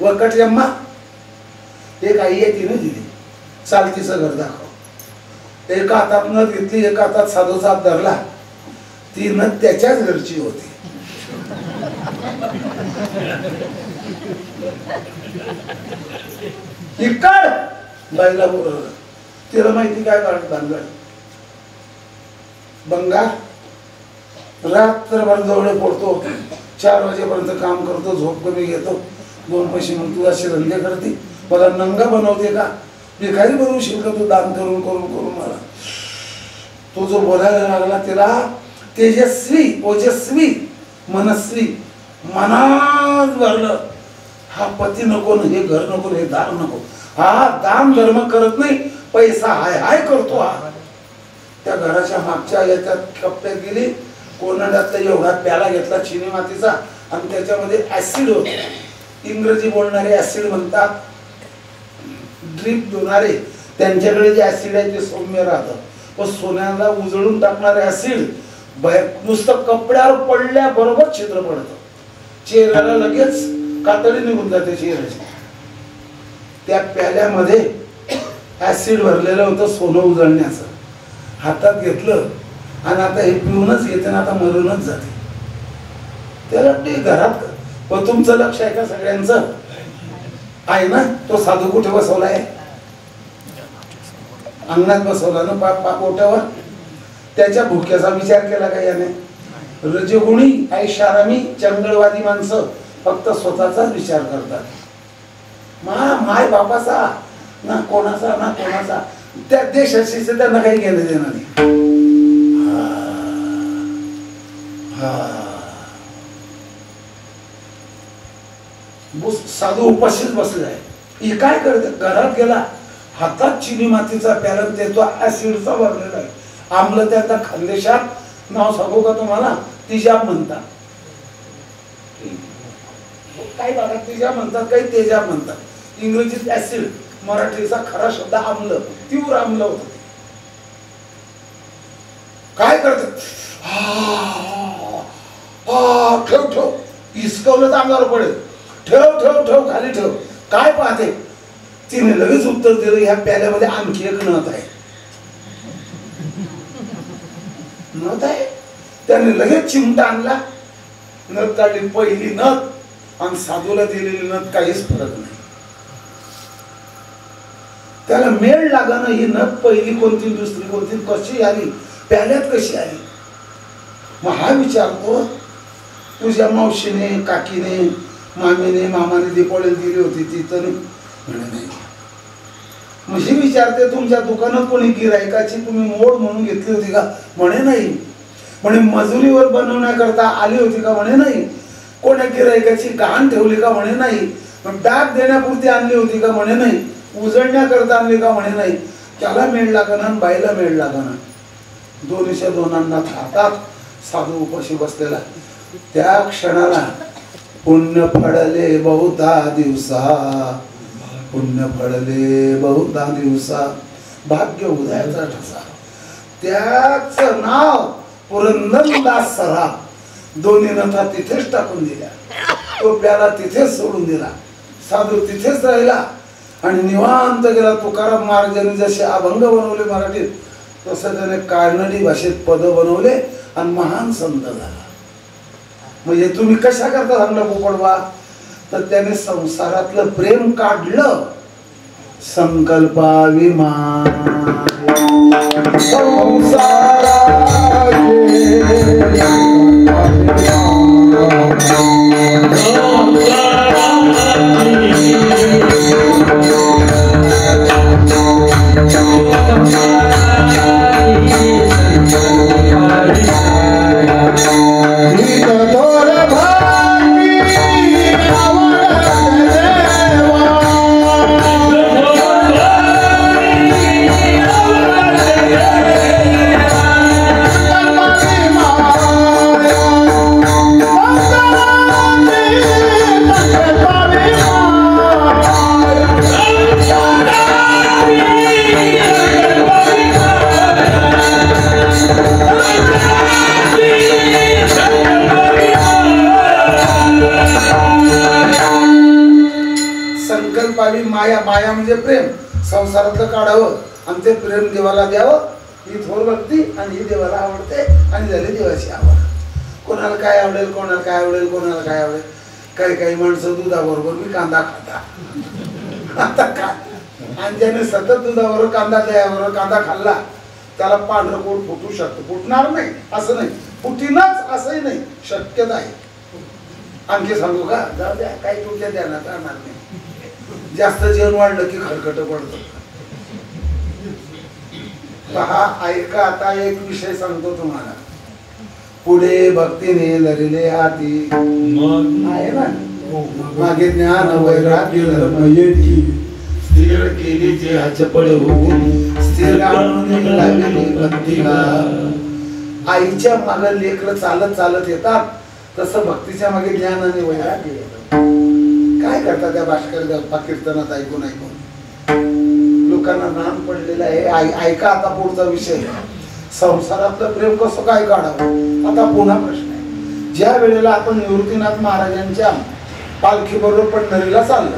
वकट अम्मा एक आई आहे, तिने दिली. चालतीचं घर दाखव. एका हातात नथ घेतली, एका हातात साधूचा हात धरला. ती नथ त्याच्याच घरची होती. इकड बाईला बोलवलं. तिला माहिती काय काढत भानगड. बंगार रात्रभर जवळ पडतो, 4 वाजेपर्यंत काम करतो, झोप कमी घेतो, 2 पैसे मग तू असे धंदे करते, मला नंगा बनवते का, भिकारी बनवशील का तू दान करून करून करून मला. तो जो बोलायला लागला तिला तेजस्वी ओजस्वी मनस्वी मनात भरलं. हा पती नको ना, हे घर नको, हे दान नको. हा दान धर्म करत नाही, पैसा हाय हाय करतो. हा त्या घराच्या मागच्या याच्यात कप्प्यात गेली, कोणाड्यातला एवढा प्याला घेतला चिनी मातीचा आणि त्याच्यामध्ये ऍसिड होत. इंग्रजी बोलणारे ऍसिड म्हणतात, ड्रीप देणारे त्यांच्याकडे जे ऍसिड आहे ते सौम्य राहतं. पण सोन्याला उजळून टाकणारे ऍसिड नुसतं कपड्यावर पडल्याबरोबर छिद्र पडतं, चेहऱ्याला लगेच कातडी निघून जाते चेहऱ्याची. त्या प्याल्यामध्ये ऍसिड भरलेलं होतं सोनं उजळण्याचं. हातात घेतलं आणि आता हे पिऊनच घेते ना, आता मरूनच जाते. त्याला ते घरात पण तुमचं लक्ष आहे का सगळ्यांचं आहे ना. तो साधू कुठे बसवलाय? अंगणात बसवला ना, पाप ओट्यावर. त्याच्या भुक्याचा विचार केला का याने? रजगुणी ऐशारामी चंगळवादी माणसं फक्त स्वतःचाच विचार करतात. माय बापाचा ना, कोणाचा ना कोणाचा, त्या देशाशी त्यांना काही घेणं देणं नाही. साधू उपाशीच बसलाय. ही काय करते? घरात गेला, हातात चिनी मातीचा प्याला, देतो ऍसिडचा भरलेला आहे. आम्ल त्या खानदेशात नाव सांगू का तुम्हाला? तिजाब म्हणतात. काही भागात तिजाब म्हणतात, काही तेजाब म्हणतात. इंग्रजीत ऍसिड, मराठीचा खरा शब्द आम्ल, तीव्र आम्ल होत. काय करत? ठेव ठेव, हिसकवलं तर अंगावर पडेल. ठेव ठेव ठेव, खाली ठेव. काय पाहते? तिने लगेच उत्तर दिलं, ह्या प्याल्यामध्ये आणखी एक नथ आहे. नथ आहे. त्याने लगेच चिमटा आणला, नथ काढली, पहिली नथ आणि साधूला दिलेली नथ काहीच फरक नाही. त्याला मेळ लागाना, ही नथ पहिली कोणती, दुसरी कोणती, कशी आली, प्याल्यात कशी आली. मग हा विचारतो, तुझ्या मावशीने, काकीने, मामीने, मामाने दीपावळीला दिली होती ती तर नाही. म्हणजे विचारते, तुमच्या दुकानात कोणी गिरायकाची तुम्ही मोड म्हणून घेतली होती का? म्हणे नाही. म्हणे मजुरीवर बनवण्याकरता आली होती का? म्हणे नाही. कोण्या गिरायकाची गहाण ठेवली का? म्हणे नाही. डाग देण्यापुरती आणली होती का? म्हणे नाही. उजळण्याकरता आणली का? म्हणे नाही. त्याला मेळ लागना, बाईला मेळ लागना. दोन्हीच्या दोनांना हातात साधू उपाशी बसलेला. त्या क्षणाला पुण्य फळले बहुधा दिवसा, पुण्य फळले बहुधा दिवसा, भाग्य उदयाचा ठसा. त्याच नाव पुरंदरदास सराफ. दोन्ही नथा तिथेच टाकून दिल्या. तो प्याला तिथेच सोडून दिला. साधू तिथेच राहिला आणि निवांत गेला. तुकाराम महाराजांनी जसे अभंग बनवले मराठीत, तसं त्याने कानडी भाषेत पद बनवले आणि महान संत झाला. म्हणजे तुम्ही कशा करता सांगलं पोपडवा? तर त्याने संसारातलं प्रेम काढलं. संकल्पाविमान पावी माया, माया म्हणजे प्रेम, संसारातलं काढावं आणि ते प्रेम देवाला द्यावं. ही थोर भक्ती आणि ही देवाला आवडते आणि झाली देवाची आवड. कोणाला काय आवडेल, कोणाला काय आवडेल, कोणाला काय आवडेल. काही काही माणसं दुधाबरोबर मी कांदा खाता, आता काय, आणि ज्याने सतत दुधाबरोबर कांदा, दह्याबरोबर कांदा खाल्ला त्याला पांढरं पोट फुटू शकतं. फुटणार नाही असं नाही, फुटीनच असंही नाही, शक्यता आहे. आणखी सांगू का? जाऊ द्या, काही तुमच्या ध्यानात राहणार नाही. जास्त जेवण वाढलं की खरकट पडतं. पहा, ऐका, आता एक विषय सांगतो तुम्हाला. पुढे भक्तीने धरले हाती आहे ना, मागे ज्ञान वैराग्य धर्म येती, स्थिर केली जे हचपळ होती, स्थिर आणून लागली भक्तीला. आईच्या मागे लेकरं चालत चालत येतात, तसं भक्तीच्या मागे ज्ञान आणि वैराग्य येतं. काय करतात त्या भास्कर गप्पा कीर्तनात ऐकून ऐकून लोकांना नाम पडलेलं आहे. ऐका आता पुढचा विषय, संसारातलं प्रेम कसं काय काढावं. आता पुन्हा प्रश्न आहे. ज्या वेळेला आपण निवृत्तीनाथ महाराजांच्या पालखी बरोबर पंढरीला चाललो,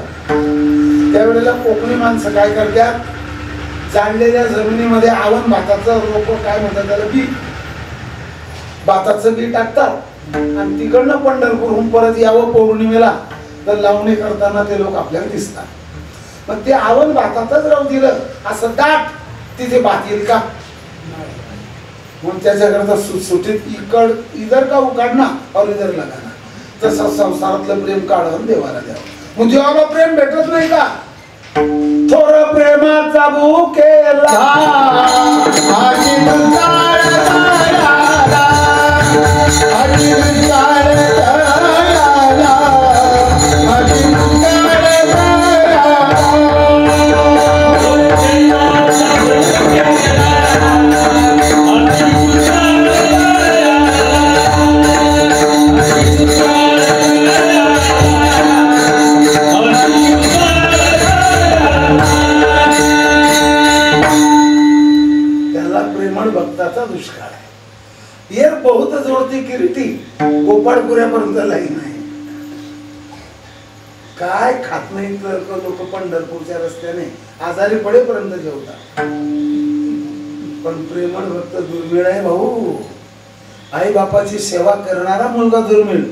त्यावेळेला कोकणी माणसं काय करतात, जाणलेल्या जमिनीमध्ये आवण भाताचं, लोक काय म्हणतात त्याला, बी, भाताचं बी टाकतात आणि तिकडनं पंढरपूरहून परत यावं पौर्णिमेला तर लावणी करताना ते लोक आपल्याला दिसतात. मग ते आवण भातातच राहू दिलं असं दाट, तिथे भात येईल का? मग त्याच्याकरता सुटसुटीत इधर का उकाडना और इधर लगाना. तसं संसारातलं प्रेम काढून देवाला द्यावं. मग देवाला प्रेम भेटत नाही का? थोर प्रेमाचा बुकेला भक्ताचा दुष्काळ आहे. येर बहुत जोडती किरीटी गोपाळपुऱ्यापर्यंत लाईन आहे. काय खात नाही तर लोक पंढरपूरच्या रस्त्याने आजारी पडेपर्यंत जेवतात. पण प्रेमळ भक्त दुर्मिळ आहे भाऊ. आई बापाची सेवा करणारा मुलगा दुर्मिळ,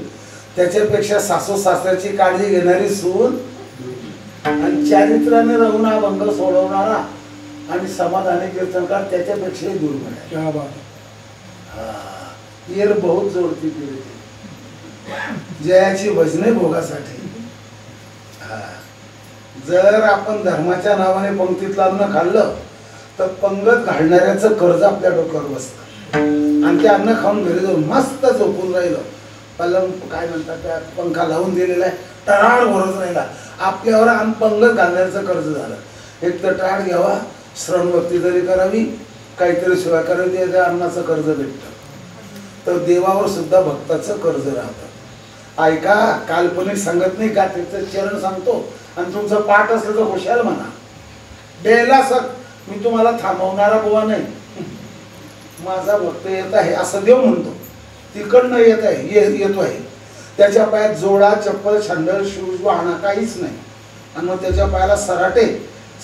त्याच्यापेक्षा सासू सासऱ्याची काळजी घेणारी सून आणि चारित्र्याने राहून अभंग सोडवणारा आणि समाधानी कीर्तनकार त्याच्यापेक्षाही दुर्मिळ आहे. येर बहुत जोडती फिरते जयाची भजने भोगासाठी. जर आपण धर्माच्या नावाने पंक्तीतलं अन्न खाल्लं तर पंगत घालणाऱ्याचं कर्ज आपल्या डोक्यावर बसतं आणि ते अन्न खाऊन घरी जाऊन मस्त झोपून राहिलं. पलंग काय म्हणतात त्या पंखा लावून दिलेला आहे, टराड भरत राहिला, आपल्यावर आणि पंगत घालण्याचं कर्ज झालं. एक तर टाळ घ्यावा, श्रवण भक्ती तरी करावी, काहीतरी सेवा करावी, त्या अन्नाचं कर्ज भेटतं. तर देवावर सुद्धा भक्ताचं कर्ज राहतं. ऐका, काल्पनिक सांगत नाही का, त्याचं चरण सांगतो आणि तुमचं पाठ असलं तर खुशाल म्हणा. बेला सक मी तुम्हाला थांबवणारा बुवा नाही. माझा भक्त येत आहे असं देव म्हणतो, तिकडनं येत आहे, येतो आहे. त्याच्या पायात जोडा, चप्पल, छंडल, शूज, वाहना काहीच नाही. आणि मग त्याच्या पायाला सराटे,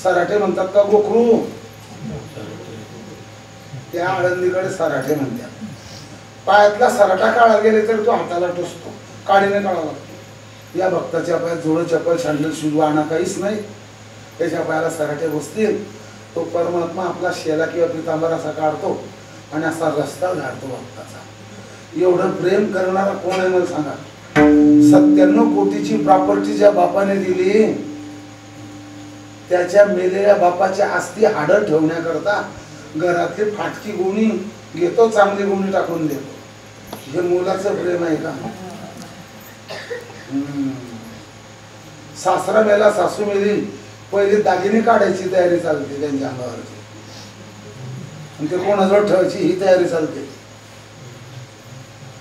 सराटे म्हणतात का गोखरू, त्या आळंदीकडे सराटे म्हणतात. पायातला सराटा काढा गेले तर तो हाताला टोचतो, काडीने काढावा लागतो. या भक्ताच्या पायात जोड, चप्पल, छंडल, शूज, वाहना काहीच नाही. त्याच्या पायाला सराटे बसतील, तो परमात्मा आपला शेला किंवा पितांबर असा काढतो आणि असा रस्ता झाडतो भक्ताचा. एवढं प्रेम करणारा कोण आहे मला सांगा? 97 कोटीची प्रॉपर्टी ज्या बापाने दिली, त्याच्या मेलेल्या बापाच्या अस्थी हाडं ठेवण्याकरता घरातली फाटकी गुणी घेतो, चांगली गुणी टाकून देतो. हे मुलाचं प्रेम आहे का? सासरा मेला, सासू मेली, पहिले दागिने काढायची तयारी चालते त्यांच्या अंगावरची, आणि ते कोणाजवळ ठेवायची ही तयारी चालते.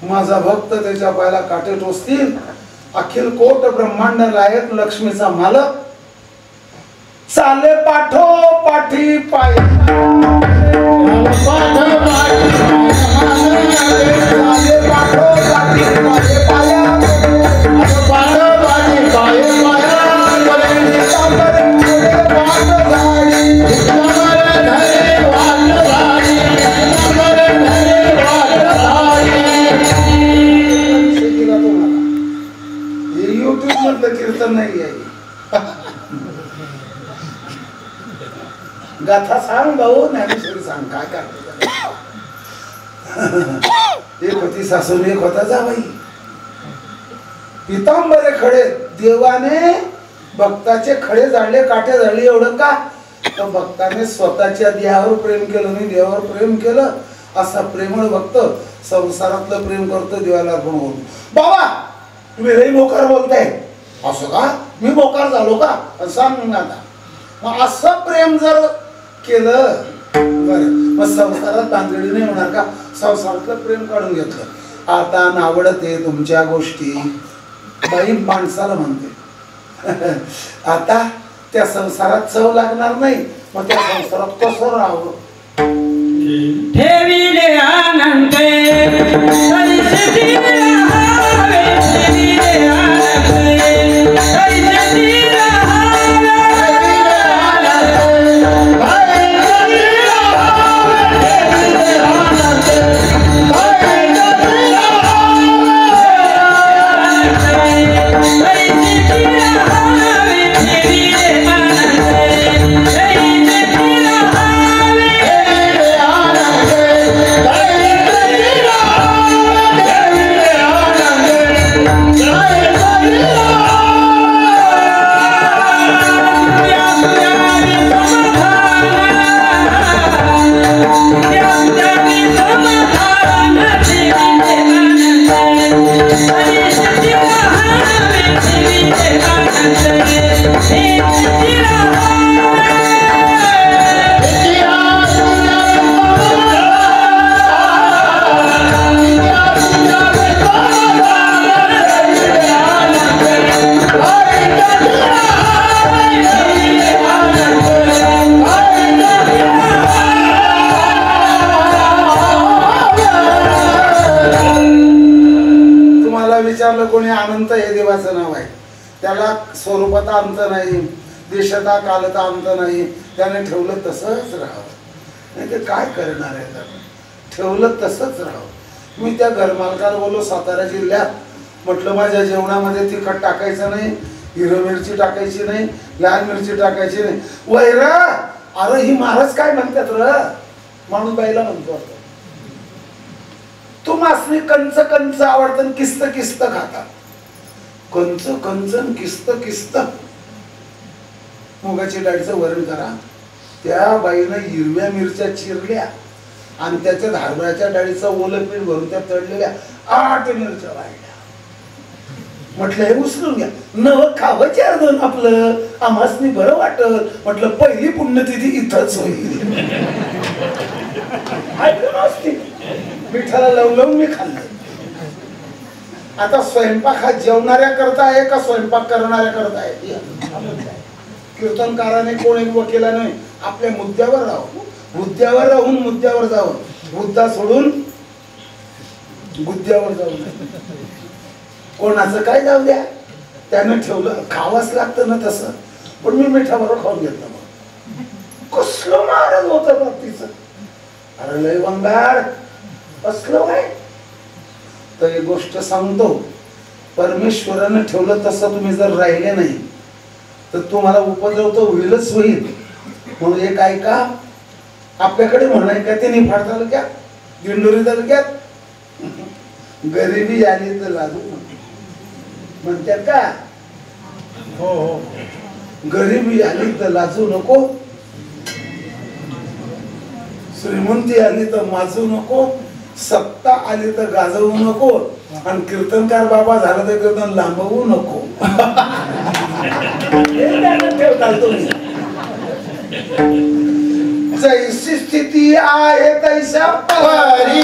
माझा भक्त त्याच्या पायाला काटे टोचतील, अखिल कोट ब्रह्मांड लायक लक्ष्मीचा मालक चाले पाठो पाठी पाय, चाले पाठो पाठी पाय पाया, पाया पाया युट्यूब मधलं कीर्तन नाही आहे. गाथा सांग भाऊ, ज्ञानेश्वरी सांग, काय करते. एक होती सासून, एक होता जावई. पितांबरे खडे, देवाने भक्ताचे खडे जाळले, काटे जाळले. एवढं का? तर भक्ताने स्वतःच्या देहावर प्रेम केलं नाही, देवावर प्रेम केलं. असा प्रेमळ भक्त संसारातलं प्रेम करतो देवाला अर्पण होऊन. बाबा तुम्ही लई मोकार बोलताय. असं का? मी मोकार झालो का? सांग ना आता. मग असं प्रेम जर केलं बरं, मग संसारात भानगडी नाही होणार का? संसारातलं प्रेम काढून घेतलं. आता नावडत आहे तुमच्या गोष्टी, बाई माणसाला म्हणते. आता त्या संसारात चव लागणार नाही, मग त्या संसारात कसं राहावं? ठेविले आनंद परिस्थिती राहावे, ठेविले आनंद परिस्थिती राहावे, कोणी अनंत हे देवाचं नाव आहे. त्याला स्वरूपात अंत नाही, देशता कालता अंत नाही. त्याने ठेवलं तसंच राहावं, नाही ते काय करणार आहे. ठेवलं तसंच राहावं. मी त्या घरमालकाला बोललो सातारा जिल्ह्यात, म्हटलं माझ्या जेवणामध्ये तिखट टाकायचं नाही, हिरवी मिरची टाकायची नाही, लाल मिरची टाकायची नाही. वैरा अरे ही महाराज काय म्हणतात र, माणूस बाईला म्हणतो. तू मासनी कंच कंच आवडतं, किस्त किस्त खाता. कंच कंचन किस्त किस्त. मुगाची डाळीचं वरण करा. त्या बाईनं हिरव्या मिरच्या चिरल्या आणि त्याच्यात हरभऱ्याच्या डाळीचं ओलं पीठ भरून त्या तळलेल्या 8 मिरच्या वाढल्या. म्हटलं हे उचलून घ्या, नव खावं 4 दोन आपलं, आम्हासनी बरं वाटल. म्हटलं पहिली पुण्यतिथी इथंच होईल. मिठाला लावून लावून मी खाल्लं. आता स्वयंपाक हा जेवणाऱ्या करता आहे का स्वयंपाक करणाऱ्या करता आहे? कीर्तनकाराने कोण एक वकिलाने आपल्या मुद्द्यावर राहावं, मुद्द्यावर राहून मुद्द्यावर जावं, मुद्दा सोडून गुद्द्यावर जाऊ नये. कोणाचं काय जाऊ द्या, त्यानं ठेवलं खावंच लागतं ना तसं. पण मी मिठाबरोबर खाऊन घेतलं. मग कसलं महाराज होतं बाबतीचं. अरे लय वंगाळ असलं काय. तर एक गोष्ट सांगतो, परमेश्वरानं ठेवलं तसं तुम्ही जर राहिले नाही तर तुम्हाला उपद्रव तर होईलच होईल. म्हणून एक ऐका, आपल्याकडे म्हणाय का ते निफाड तालुक्यात, दिंडोरी तालुक्यात गरिबी आली तर लाजू म्हणतात का? हो हो, गरिबी आली तर लाजू नको, श्रीमंती आली तर माजू नको, सत्ता आली तर गाजवू नको, आणि कीर्तनकार बाबा झाला तर कीर्तन लांबवू नको. जैसी स्थिती आहे तैसा परी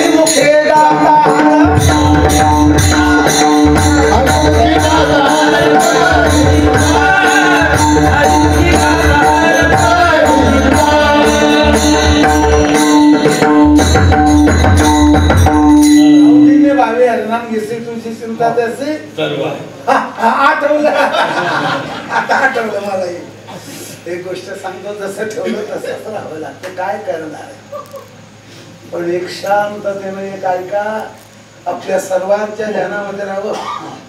मुखे गाता घेसी तुझी चिंता त्याची सर्व आठवलं आता आठवलं मला एक गोष्ट सांगतो, जसं ठेवलं तसंच राहावं लागतं, काय करणार आहे. पण एक शांततेनं एक ऐका, आपल्या सर्वांच्या ध्यानामध्ये राहावं,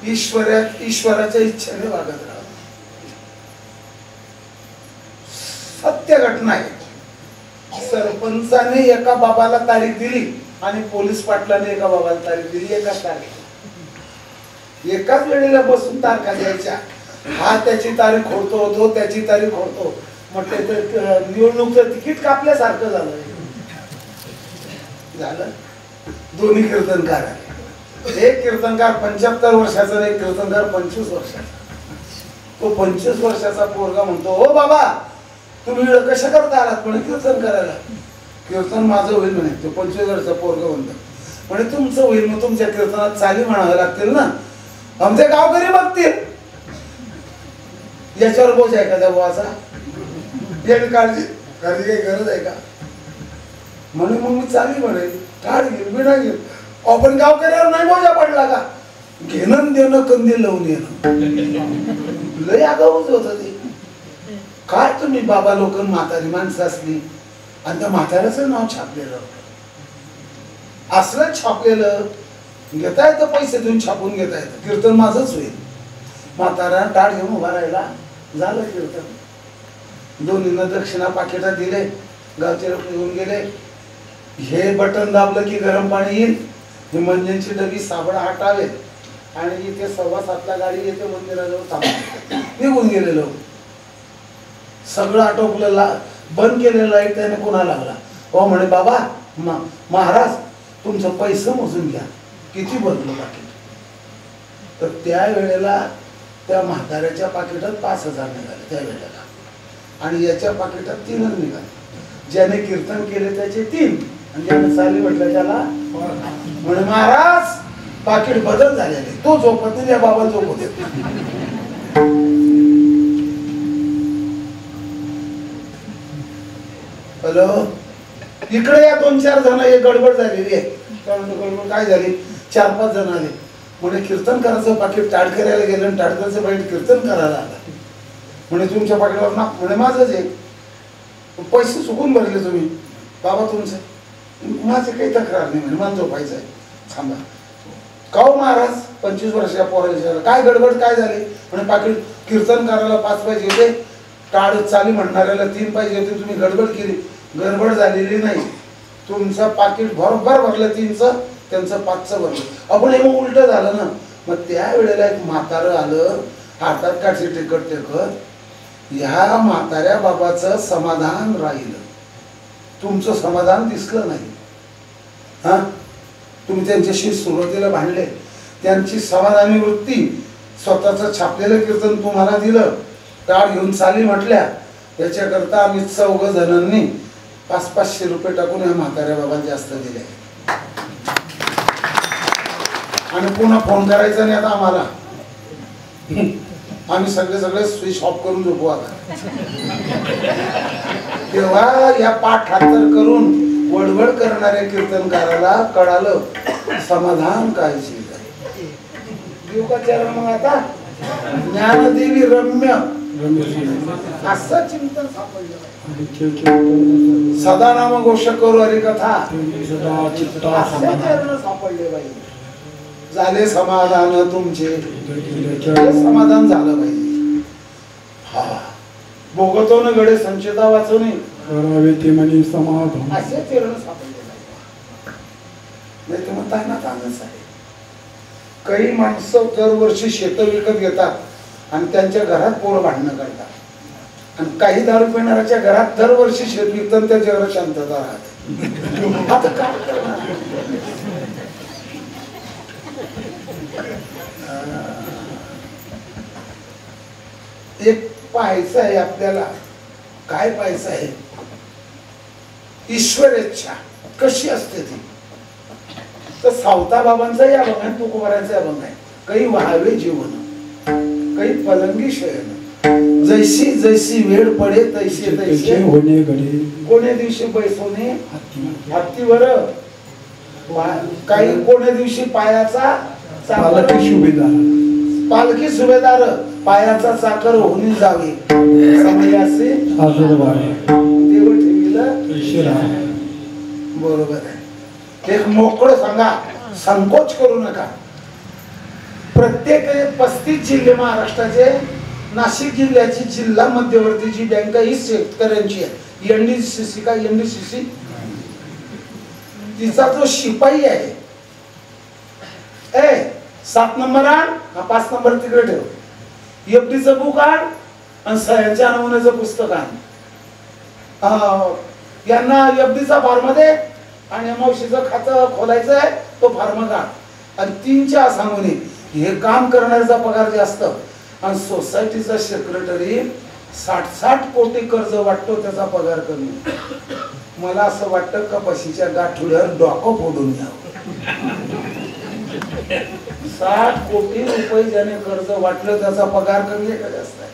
ईश्वराच्या इच्छेने वागत राहावं. सत्य घटना आहे. सरपंचाने एका बाबाला तारीख दिली आणि पोलीस पाटलाने एका बाबाला तारीख दिली, एकाच तारीख, एकाच वेळेला बसून तारखा द्यायच्या. हा त्याची तारीख होतो, तो त्याची तारीख होतो. म्हटले तर निवडणूकचं तिकीट कापल्यासारखं झालं. दोन्ही कीर्तनकार आहे. एक कीर्तनकार 75 वर्षाचा, एक कीर्तनकार 25 वर्षाचा. तो 25 वर्षाचा पोरगा म्हणतो, हो बाबा तुम्ही कशा करता आलात म्हणे कीर्तन करायला. कीर्तन माझं होईल म्हणे. तो 25 वर्षाचा पोरगा म्हणतो, म्हणे तुमचं होईल, मग तुमच्या कीर्तनात चाली म्हणाव्या लागतील ना, आमचे गावकरी बघतील. याच्यावर बोज आहे का त्या बुवाचा? याची काळजी काही गरज आहे का म्हणे. मग मी चाली म्हणे, टाळ घेईल बिना घेईल. आपण गावकऱ्यावर नाही बोजा पडला का? घेणं देणं कंदील लावून येणं. लय आगाऊच होत ते. काय तुम्ही बाबा लोक म्हातारी माणसं असली आणि त्या म्हाताऱ्याचं नाव छापलेलं, असलं छापलेलं घेता येतं, पैसे देऊन छापून घेता येतं. कीर्तन माझंच होईल. म्हातारा टाळ घेऊन उभा राहिला, झालं कीर्तन. दोन्हीनं दक्षिणा पाकिटात दिले, गावचे लोक घेऊन गेले. हे बटन दाबलं की गरम पाणी येईल, हे मंजनची डबी साबण हटावे आणि इथे 7:15 गाडी येते मंदिराजवळ थांबा. निघून गेले लोक. सगळं आटोपलं, बंद केलेलं लाईट त्याने पुन्हा लागला. हो म्हणे बाबा महाराज तुमचं पैसे मोजून घ्या, किती बदलं पाकिट. तर त्या वेळेला त्या म्हाताऱ्याच्या पाकिटात 5,000 निघाले त्या वेळेला, आणि याच्या पाकिटात 3 निघाले. ज्याने कीर्तन केले त्याचे 3 आणि ज्याने चाली म्हटलं त्याला म्हणे महाराज पाकिट बदल झालेले. तो झोपत नाही, या बाबा झोपत देत. हॅलो इकडे या 2-4 जण, एक गडबड झालेली आहे. गडबड काय झाली, 4-5 जण आले. म्हणे कीर्तन करायचं पाकिट टाळ करायला गेलं आणि टाळकरचं पाकिट कीर्तन करायला आला. म्हणे तुमच्या पाकिटावर ना, म्हणे माझंच आहे. पैसे चुकून भरले तुम्ही. बाबा तुमचं, माझे काही तक्रार नाही म्हणे, मला झोपायचं आहे. थांबा. काहो महाराज 25 वर्षाच्या पोराच्या काय गडबड काय झाली? म्हणे पाकिट कीर्तन करायला 5 पाहिजे होते, टाळ चाली म्हणणाऱ्याला 3 पाहिजे होते, तुम्ही गडबड केली. गडबड झालेली नाही, तुमचं पाकिट बरोबर भरलं 3चं, त्यांचं 5चं भरलं. आपण हे मग उलट झालं ना. मग त्या वेळेला एक म्हातारं आलं, हातात काठी टेकत टेकत. ह्या म्हाताऱ्या बाबाचं समाधान राहिलं, तुमचं समाधान दिसलं नाही. हा तुम्ही त्यांच्याशी सुरुवातीला भांडले, त्यांची समाधानी वृत्ती, स्वतःचं छापलेलं कीर्तन तुम्हाला दिलं, टाळ घेऊन चाली म्हटल्या. त्याच्याकरता आम्ही 4 जणांनी 500-500 रुपये टाकून या म्हाताऱ्या बाबांना जास्त दिले. आणि पुन्हा फोन करायचा नाही आता आम्हाला. आम्ही सगळे स्विच ऑफ करून झोपू आता. तेव्हा या पाठ हातर करून वडवड करणाऱ्या कीर्तनकाराला कळालं समाधान काय चीज आहे. देऊ का चरण मग आता? ज्ञानदेवी रम्य असं चिंतन सापडलं. सदा नाम घोष करू हरी कथा सापडले बाई. झाले समाधान तुमचे, समाधान झालं पाहिजे. हा भोगतो न गडे संचिता वाचवणे करावे ते म्हणे समाधान, असे चरण सापडले नाही. तर म्हणता ना तानच आहे. काही माणसं दरवर्षी शेत विकत घेतात आणि त्यांच्या घरात पोरं भांडणं करतात, आणि काही दारू पिणाऱ्याच्या घरात दरवर्षी शेत विकतात, त्याच्या घरात शांतता राहते. आता काय करणार? एक पाहायचं आहे आपल्याला. काय पाहायचं आहे? ईश्वर इच्छा कशी असते ती. तर सावता बाबांचाही अभंग आहे, तुकोबारांचा अभंग आहे. काही व्हावे जीवन, काही पलंगी शयन, जैसी जैसी वेळ पडे तैसे तैसे होणे घडे, कोण्या दिवशी बैसोने हत्तीवर, काही कोण्या दिवशी पायाचा पालखी सुभेदार पालखी सुभेदार पायाचा चाकर होऊन जावे समय असे आजोबाई देव ठेवीला शिरा बरोबर आहे. एक मोकळं सांगा, संकोच करू नका. प्रत्येक 35 जिल्हे महाराष्ट्राचे, नाशिक जिल्ह्याची जिल्हा मध्यवर्ती जी बँक ही शेतकऱ्यांची आहे. एनडीसीसी का एनडीसीसी तिचा जो शिपाई आहे 7 नंबर आण, 5 नंबर तिकडे ठेव. एफडीचं बुक आण आणि सह्यांच्या नमुन्याचं पुस्तक आण. यांना एफडीचा फॉर्म दे आणि मावशीचं खातं खोलायचं आहे तो फॉर्म काढ आणि 3च्या सांगून हे काम करण्याचा पगार जास्त. आणि सोसायटीचा सेक्रेटरी 60 कोटी कर्ज वाटतो त्याचा पगार कमी. मला असं वाटतं कपाशीच्या गाठोड्यावर डोकं फोडून घ्यावं. 60 कोटी रुपये ज्याने कर्ज वाटलं त्याचा पगार कमी आहे का जास्त आहे?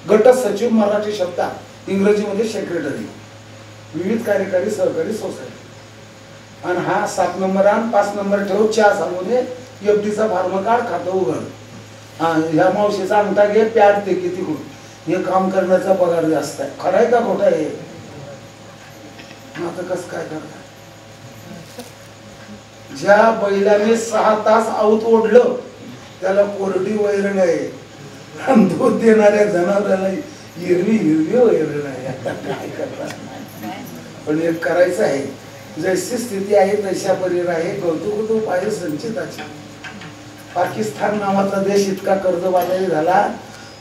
गट सचिव मराठी शब्दात, इंग्रजीमध्ये सेक्रेटरी, विविध कार्यकारी सहकारी सोसायटी. आणि हा 7 नंबर आण, 5 नंबर ठेव, 4 सांगून एफडीचा फॉर्म काढ, खातं उघड. ह्या मावशीचा अंगठा घे, प्याड ते किती गुण. हे काम करण्याचा पगार जास्त आहे. खरं आहे का खोटं आहे? आता कसं काय करता? ज्या बैलाने 6 तास आऊत ओढलं त्याला कोरडी वैरण आहे. दूध देणाऱ्या जनावराला हिरवी हिरवी वैरण आहे. आता काय करता? पण एक करायचं आहे. जैसी स्थिती आहे तशा परीर आहे. कौतुक पाहिजे संचिताची. पाकिस्तान नावाचा देश इतका कर्जबाजारी झाला.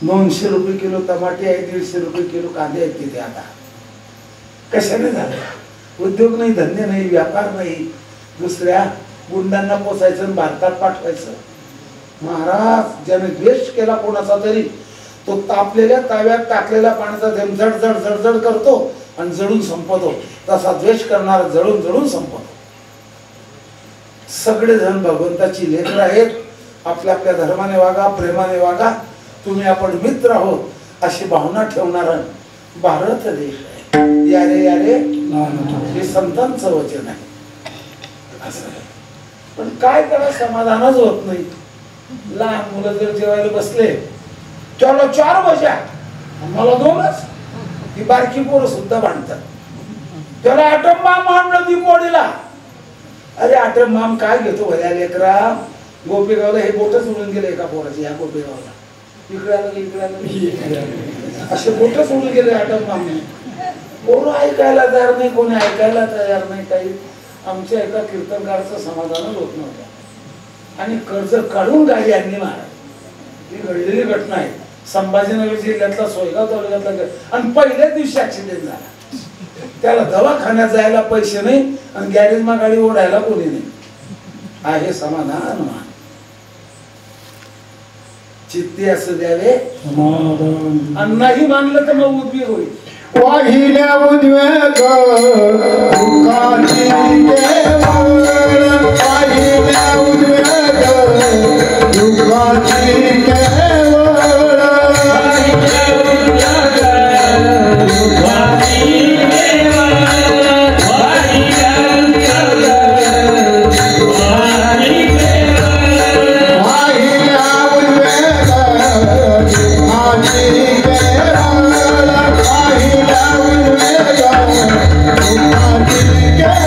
200 रुपये किलो टमाटे आहे, 150 रुपये किलो कांदे आहेत तिथे. आता कशाने झालं? उद्योग नाही, धंदे नाही, व्यापार नाही. दुसऱ्या गुंडांना पोचायचं आणि भारतात पाठवायचं. महाराज ज्याने द्वेष केला कोणाचा तरी तो तापलेल्या ताव्यात टाकलेल्या पाण्याचा थेंब जड जड जड जड करतो आणि जळून संपवतो. तसा द्वेष करणारा जळून जळून संपवतो. सगळे जण भगवंताची लेकरं आहेत. आपल्या आपल्या धर्माने वागा, प्रेमाने वागा. तुम्ही आपण मित्र आहोत अशी भावना ठेवणारा भारत देश आहे. यारे यारे हे संतांचं वचन आहे. असं आहे. पण काय करा, समाधानच होत नाही. लहान मुलं जर जेवायला बसले त्याला 4 बजा, मला 2च. ती बारकी पोरं सुद्धा भांडतात. त्याला आटम बाम आणलं दीपवाडीला. अरे आटम बाम काय घेतो भल्या लेकरा? गोपेगावला हे बोट सोडून गेले एका पोराचे. या गोपेगावला इकडे आलं इकडे आलं असे बोट सोडून गेले आटम बाम. पोरं ऐकायला तयार नाही, कोणी ऐकायला तयार नाही. काही आमच्या एका कीर्तनकाराचं समाधानच होत नव्हतं. आणि कर्ज काढून गाडी आणली महाराज. ही घडलेली घटना आहे. संभाजीनगर जिल्ह्यातला सोयगाव तालुक्यातला. आणि पहिल्याच दिवशी ऍक्सिडेंट झाला. त्याला दवाखान्यात जायला पैसे नाही आणि गॅरेजमा गाडी ओढायला कोणी नाही. आहे समाधान. चित्ती असं द्यावे. आणि नाही मानलं तर मग उद्वीग होईल. वाहिल्या उद्वेग दुःखाची केवळ, वाहिल्या उद्वेग दुःखाची केवळ. Yeah.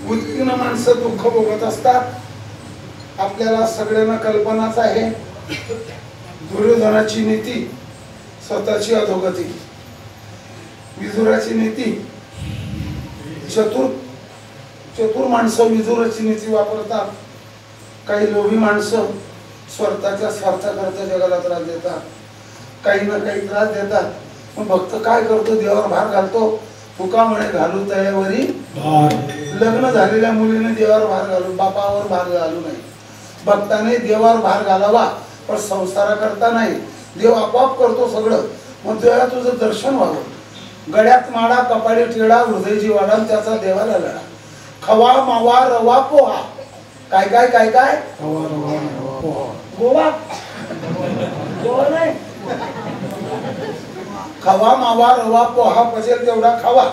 उद्विग्न माणसं दुःख भोगत असतात. आपल्याला सगळ्यांना कल्पनाच आहे दुर्योधनाची नीती, स्वतःची अधोगती. विदुराची नीती, चतुर माणसं विदुराची नीती वापरतात. काही लोभी माणसं स्वतःच्या स्वार्थाकरता जगाला त्रास देतात, काही ना काही त्रास देतात. मग भक्त काय करतो? देवावर भार घालतो. फुका म्हणे घालू तयावरी लग्न झालेल्या मुलीने देवावर भार घालू, बापावर भार घालू नये. भक्ताने देवावर भार घालावा, पण संसाराकरता नाही. देव आपोआप करतो सगळं. मग देवा तुझं दर्शन व्हावं. गळ्यात माडा, कपाळी टिळा, हृदय जीवाडा, त्याचा देवाला लढा. खवा मावा रवा पोहा. काय काय काय काय गोवा गोवा नाही. खवा मावा रवा पोहा पचेल तेवढा खावा,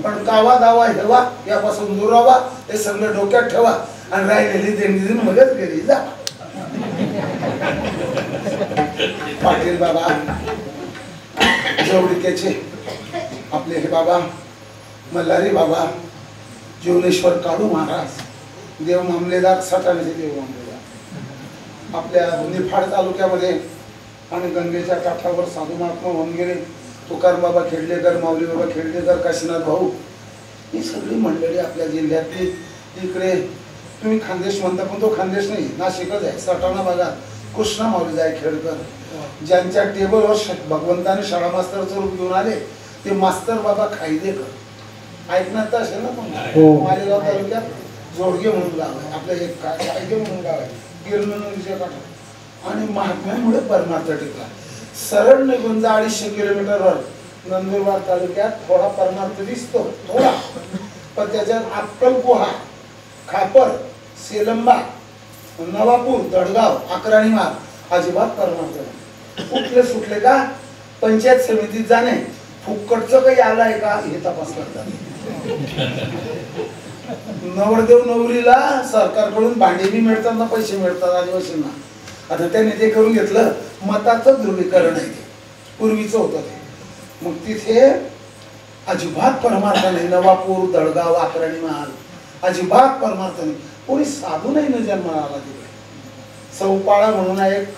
पण कावा दावा हेवा यापासून दूर राहावा. हे सगळं डोक्यात ठेवा आणि राहिलेली देणगी मगच गेली जा. पाटील बाबा जवळीकेचे आपले हे बाबा मल्हारी बाबा, जीवनेश्वर काळू महाराज, देव मामलेदार, सटाण्याचे देव मामलेदार आपल्या निफाड तालुक्यामध्ये आणि गंगेच्या काठावर साधू महात्मा होऊन गेले. तुकाराम बाबा खेडलेकर, माऊली बाबा खेडलेकर, काशीनाथ भाऊ, ही सगळी मंडळी आपल्या जिल्ह्यातली. इकडे तुम्ही खानदेश म्हणता, पण तो खानदेश नाही, नाशिकच आहे. सटाणा भागात कृष्णा माऊली जाय खेडकर, ज्यांच्या टेबलवर भगवंताने शाळा मास्तरचं रूप घेऊन आले ते मास्तर बाबा खायदेकर. ऐकण्यात असेल ना पण मालेगाव तालुक्यात जोडगे म्हणून गाव आहे आपलं, एक खायदे म्हणून गाव आहे गिरणा नदीच्या काठावर. आणि महात्म्यामुळे परमार्थ टिकला. सरळ निघून जा 250 किलोमीटरवर नंदुरबार तालुक्यात थोडा परमार्थ दिसतो, थोडा, पण त्याच्यात अक्कलकोहा, खापर, सेलंबा, नवापूर, दडगाव, अकराणीमार अजिबात परमार्थ नाही. कुठले सुटले का? पंचायत समितीत जाणे, फुक्कटचं काही आलाय का हे तपास करतात. नवरदेव नवरीला सरकारकडून भांडे बी मिळतात ना, पैसे मिळतात आदिवासींना. आता त्यांनी ते करून घेतलं, मताचं ध्रुवीकरण आहे ते, पूर्वीचं होतं ते. मग तिथे अजिबात परमार्थ नाही. नवापूर, दडगाव, अकराणीमाल अजिबात परमार्थ नाही. कोणी साधू नाही न जन्माला आला तिकडे. सौपाळा म्हणून एक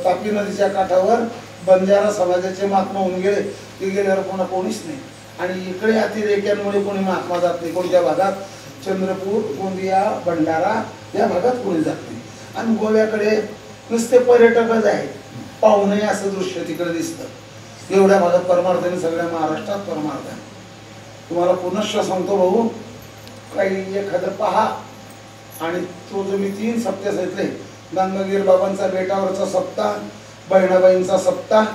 तापी नदीच्या काठावर बंजारा समाजाचे महात्मा होऊन गेले. ते गेल्यावर कोणीच नाही. आणि इकडे अतिरेक्यांमुळे कोणी महात्मा जात नाही. कोणत्या भागात? चंद्रपूर, गोंदिया, भंडारा या भागात कोणी जात नाही. आणि गोव्याकडे नुसते पर्यटकच आहेत, पाहू नये असं दृश्य तिकडे दिसतं. एवढ्या भागात परमार्थ आणि सगळ्या महाराष्ट्रात परमार्थ आहे. तुम्हाला पुनश्च सांगतो भाऊ, काही एखादं पहा. आणि तो जो मी 3 सप्ते सांगितले, गंगागीर बाबांचा बेटावरचा सप्ताह, बहिणाबाईंचा सप्ताह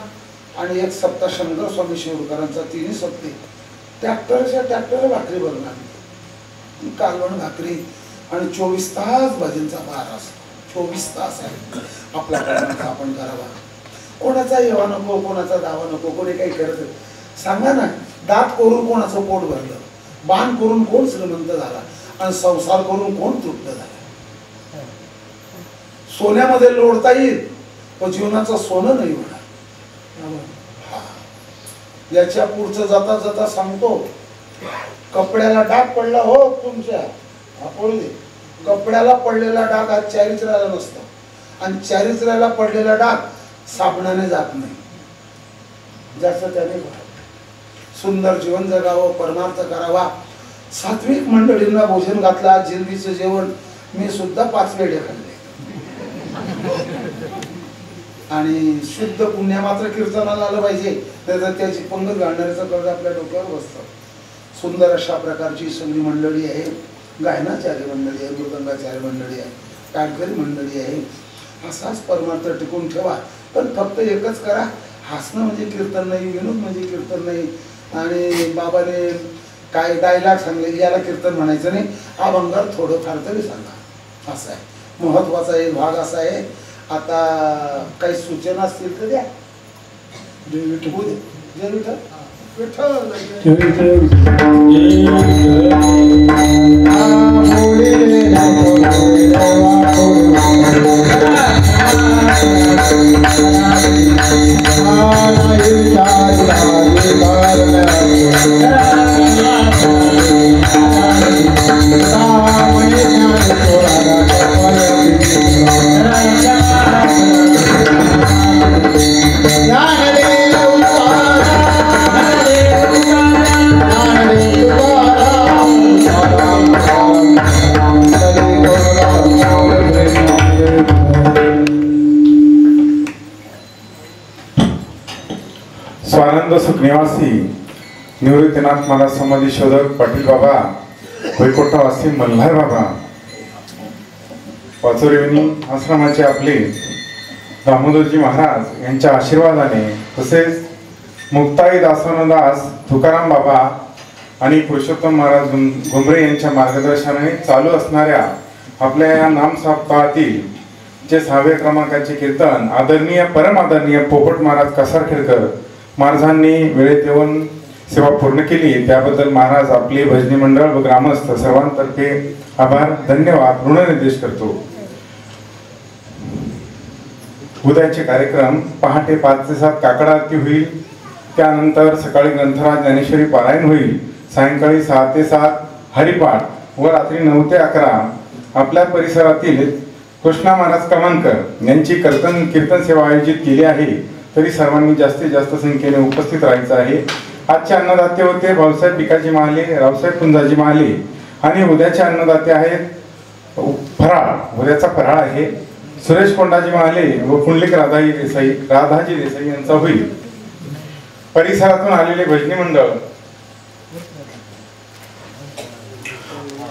आणि एक सप्ताह शंकर स्वामी शिवकरांचा, 3 सप्ते ट्रॅक्टर भाकरी बनणार, कालवण भाकरी आणि 24 तास भजनचा पारा असतो. 24 तास आहे आपला कर्माचा आपण करावा. कोणाचा येवा नको, कोणाचा दावा नको, कोणी काही करत. सांगा ना, दात करून कोणाचं पोट भरलं, बाण करून कोण श्रीमंत झाला आणि संसार करून कोण तृप्त झाला. सोन्यामध्ये लोढता येईल पण जीवनाचं सोनं नाही होणार. याच्या पुढचं जाता जाता सांगतो, कपड्याला डाग पडला हो तुमच्या, कपड्याला पडलेला डाग आज चारित्र्याला नसतो, आणि चारित्र्याला पडलेला डाग साबणाने जात नाही. ज्याचं त्याने सुंदर जीवन जगावं, परमार्थ करावा. सात्विक मंडळींना भोजन घातलं. आज जिंदगीचं जेवण मी सुद्धा 5 वेळे खाल्ले. आणि शुद्ध पुण्य मात्र कीर्तनाला आलं पाहिजे, तर त्याची पंगत घालणाऱ्याचं कर्ज आपल्या डोक्यावर बसतं. सुंदर अशा प्रकारची सगळी मंडळी आहे. गायनाचार्य मंडळी आहे, मृदंगाचार्य मंडळी आहे, काठकरी मंडळी आहे. असाच परमार्थ टिकून ठेवा. पण फक्त एकच करा, हसणं म्हणजे कीर्तन नाही, विनोद म्हणजे कीर्तन नाही. आणि बाबाने काय डायलॉग सांगले याला कीर्तन म्हणायचं नाही. अभंगार थोडंफार तरी सांगा, असं आहे. महत्वाचा एक भाग असा आहे. आता काही सूचना असतील तर द्या. स्वानंद सुखनिवासी निवृत्तीनाथ महाराज समाधी शोधक पाटील बाबा वैकुंठवासी मल्हार बाबा पाचोरेवणी आश्रमाचे आपले दामोदरजी महाराज यांच्या आशीर्वादाने तसेच मुक्ताई दासवनदास तुकाराम बाबा आणि पुरुषोत्तम महाराज घुमरे यांच्या मार्गदर्शनाने चालू असणाऱ्या आपल्या या नाम सप्ताहातील जे 6व्या क्रमांकाचे कीर्तन आदरणीय परम आदरणीय पोपट महाराज कसारखेडकर महाराजांनी वेळेत येऊन सेवा पूर्ण केली त्याबद्दल महाराज आपले भजनी मंडळ व ग्रामस्थ सर्वांतर्फे आभार धन्यवाद ऋणनिर्देश करतो। उद्याचे कार्यक्रम पहाटे 5 ते 7 काकड आरती होईल, त्यानंतर सकाळी ग्रंथराज ज्ञानेश्वरी पारायण होईल, सायंकाळी 6 ते 7 हरिपाठ व रात्री 9 ते 11 आपल्या परिसरातील कृष्णा महाराज कमानकर यांची कीर्तन सेवा आयोजित केली आहे, तरी सर्वांनी जास्तीत जास्त संख्येने उपस्थित राहायचं आहे। आजचे अन्नदाते होते भाऊसाहेब पिकाजी महाले, रावसाहेब पुंजाजी महाले आणि उद्याचे अन्नदाते आहेत फराळ, उद्याचा फराळ आहे सुरेश कोंडाजी महाले व पुंडलिक राधाजी देसाई यांचा होईल। परिसरातून आलेले भजनी मंडळ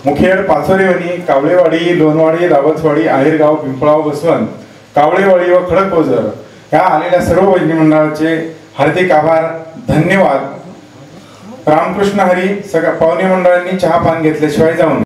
मुखेड पाचोरेवणी, कावळेवाडी, लोणवाडी, रावतवाडी, आहेरगाव, पिंपळाव, बसवंत, कावळेवाडी व खडकओझर या आलेल्या सर्व भजनी मंडळाचे हार्दिक आभार धन्यवाद। रामकृष्ण हरी। सगळ्या पाहुणे मंडळांनी चहा पान घेतल्याशिवाय जाऊन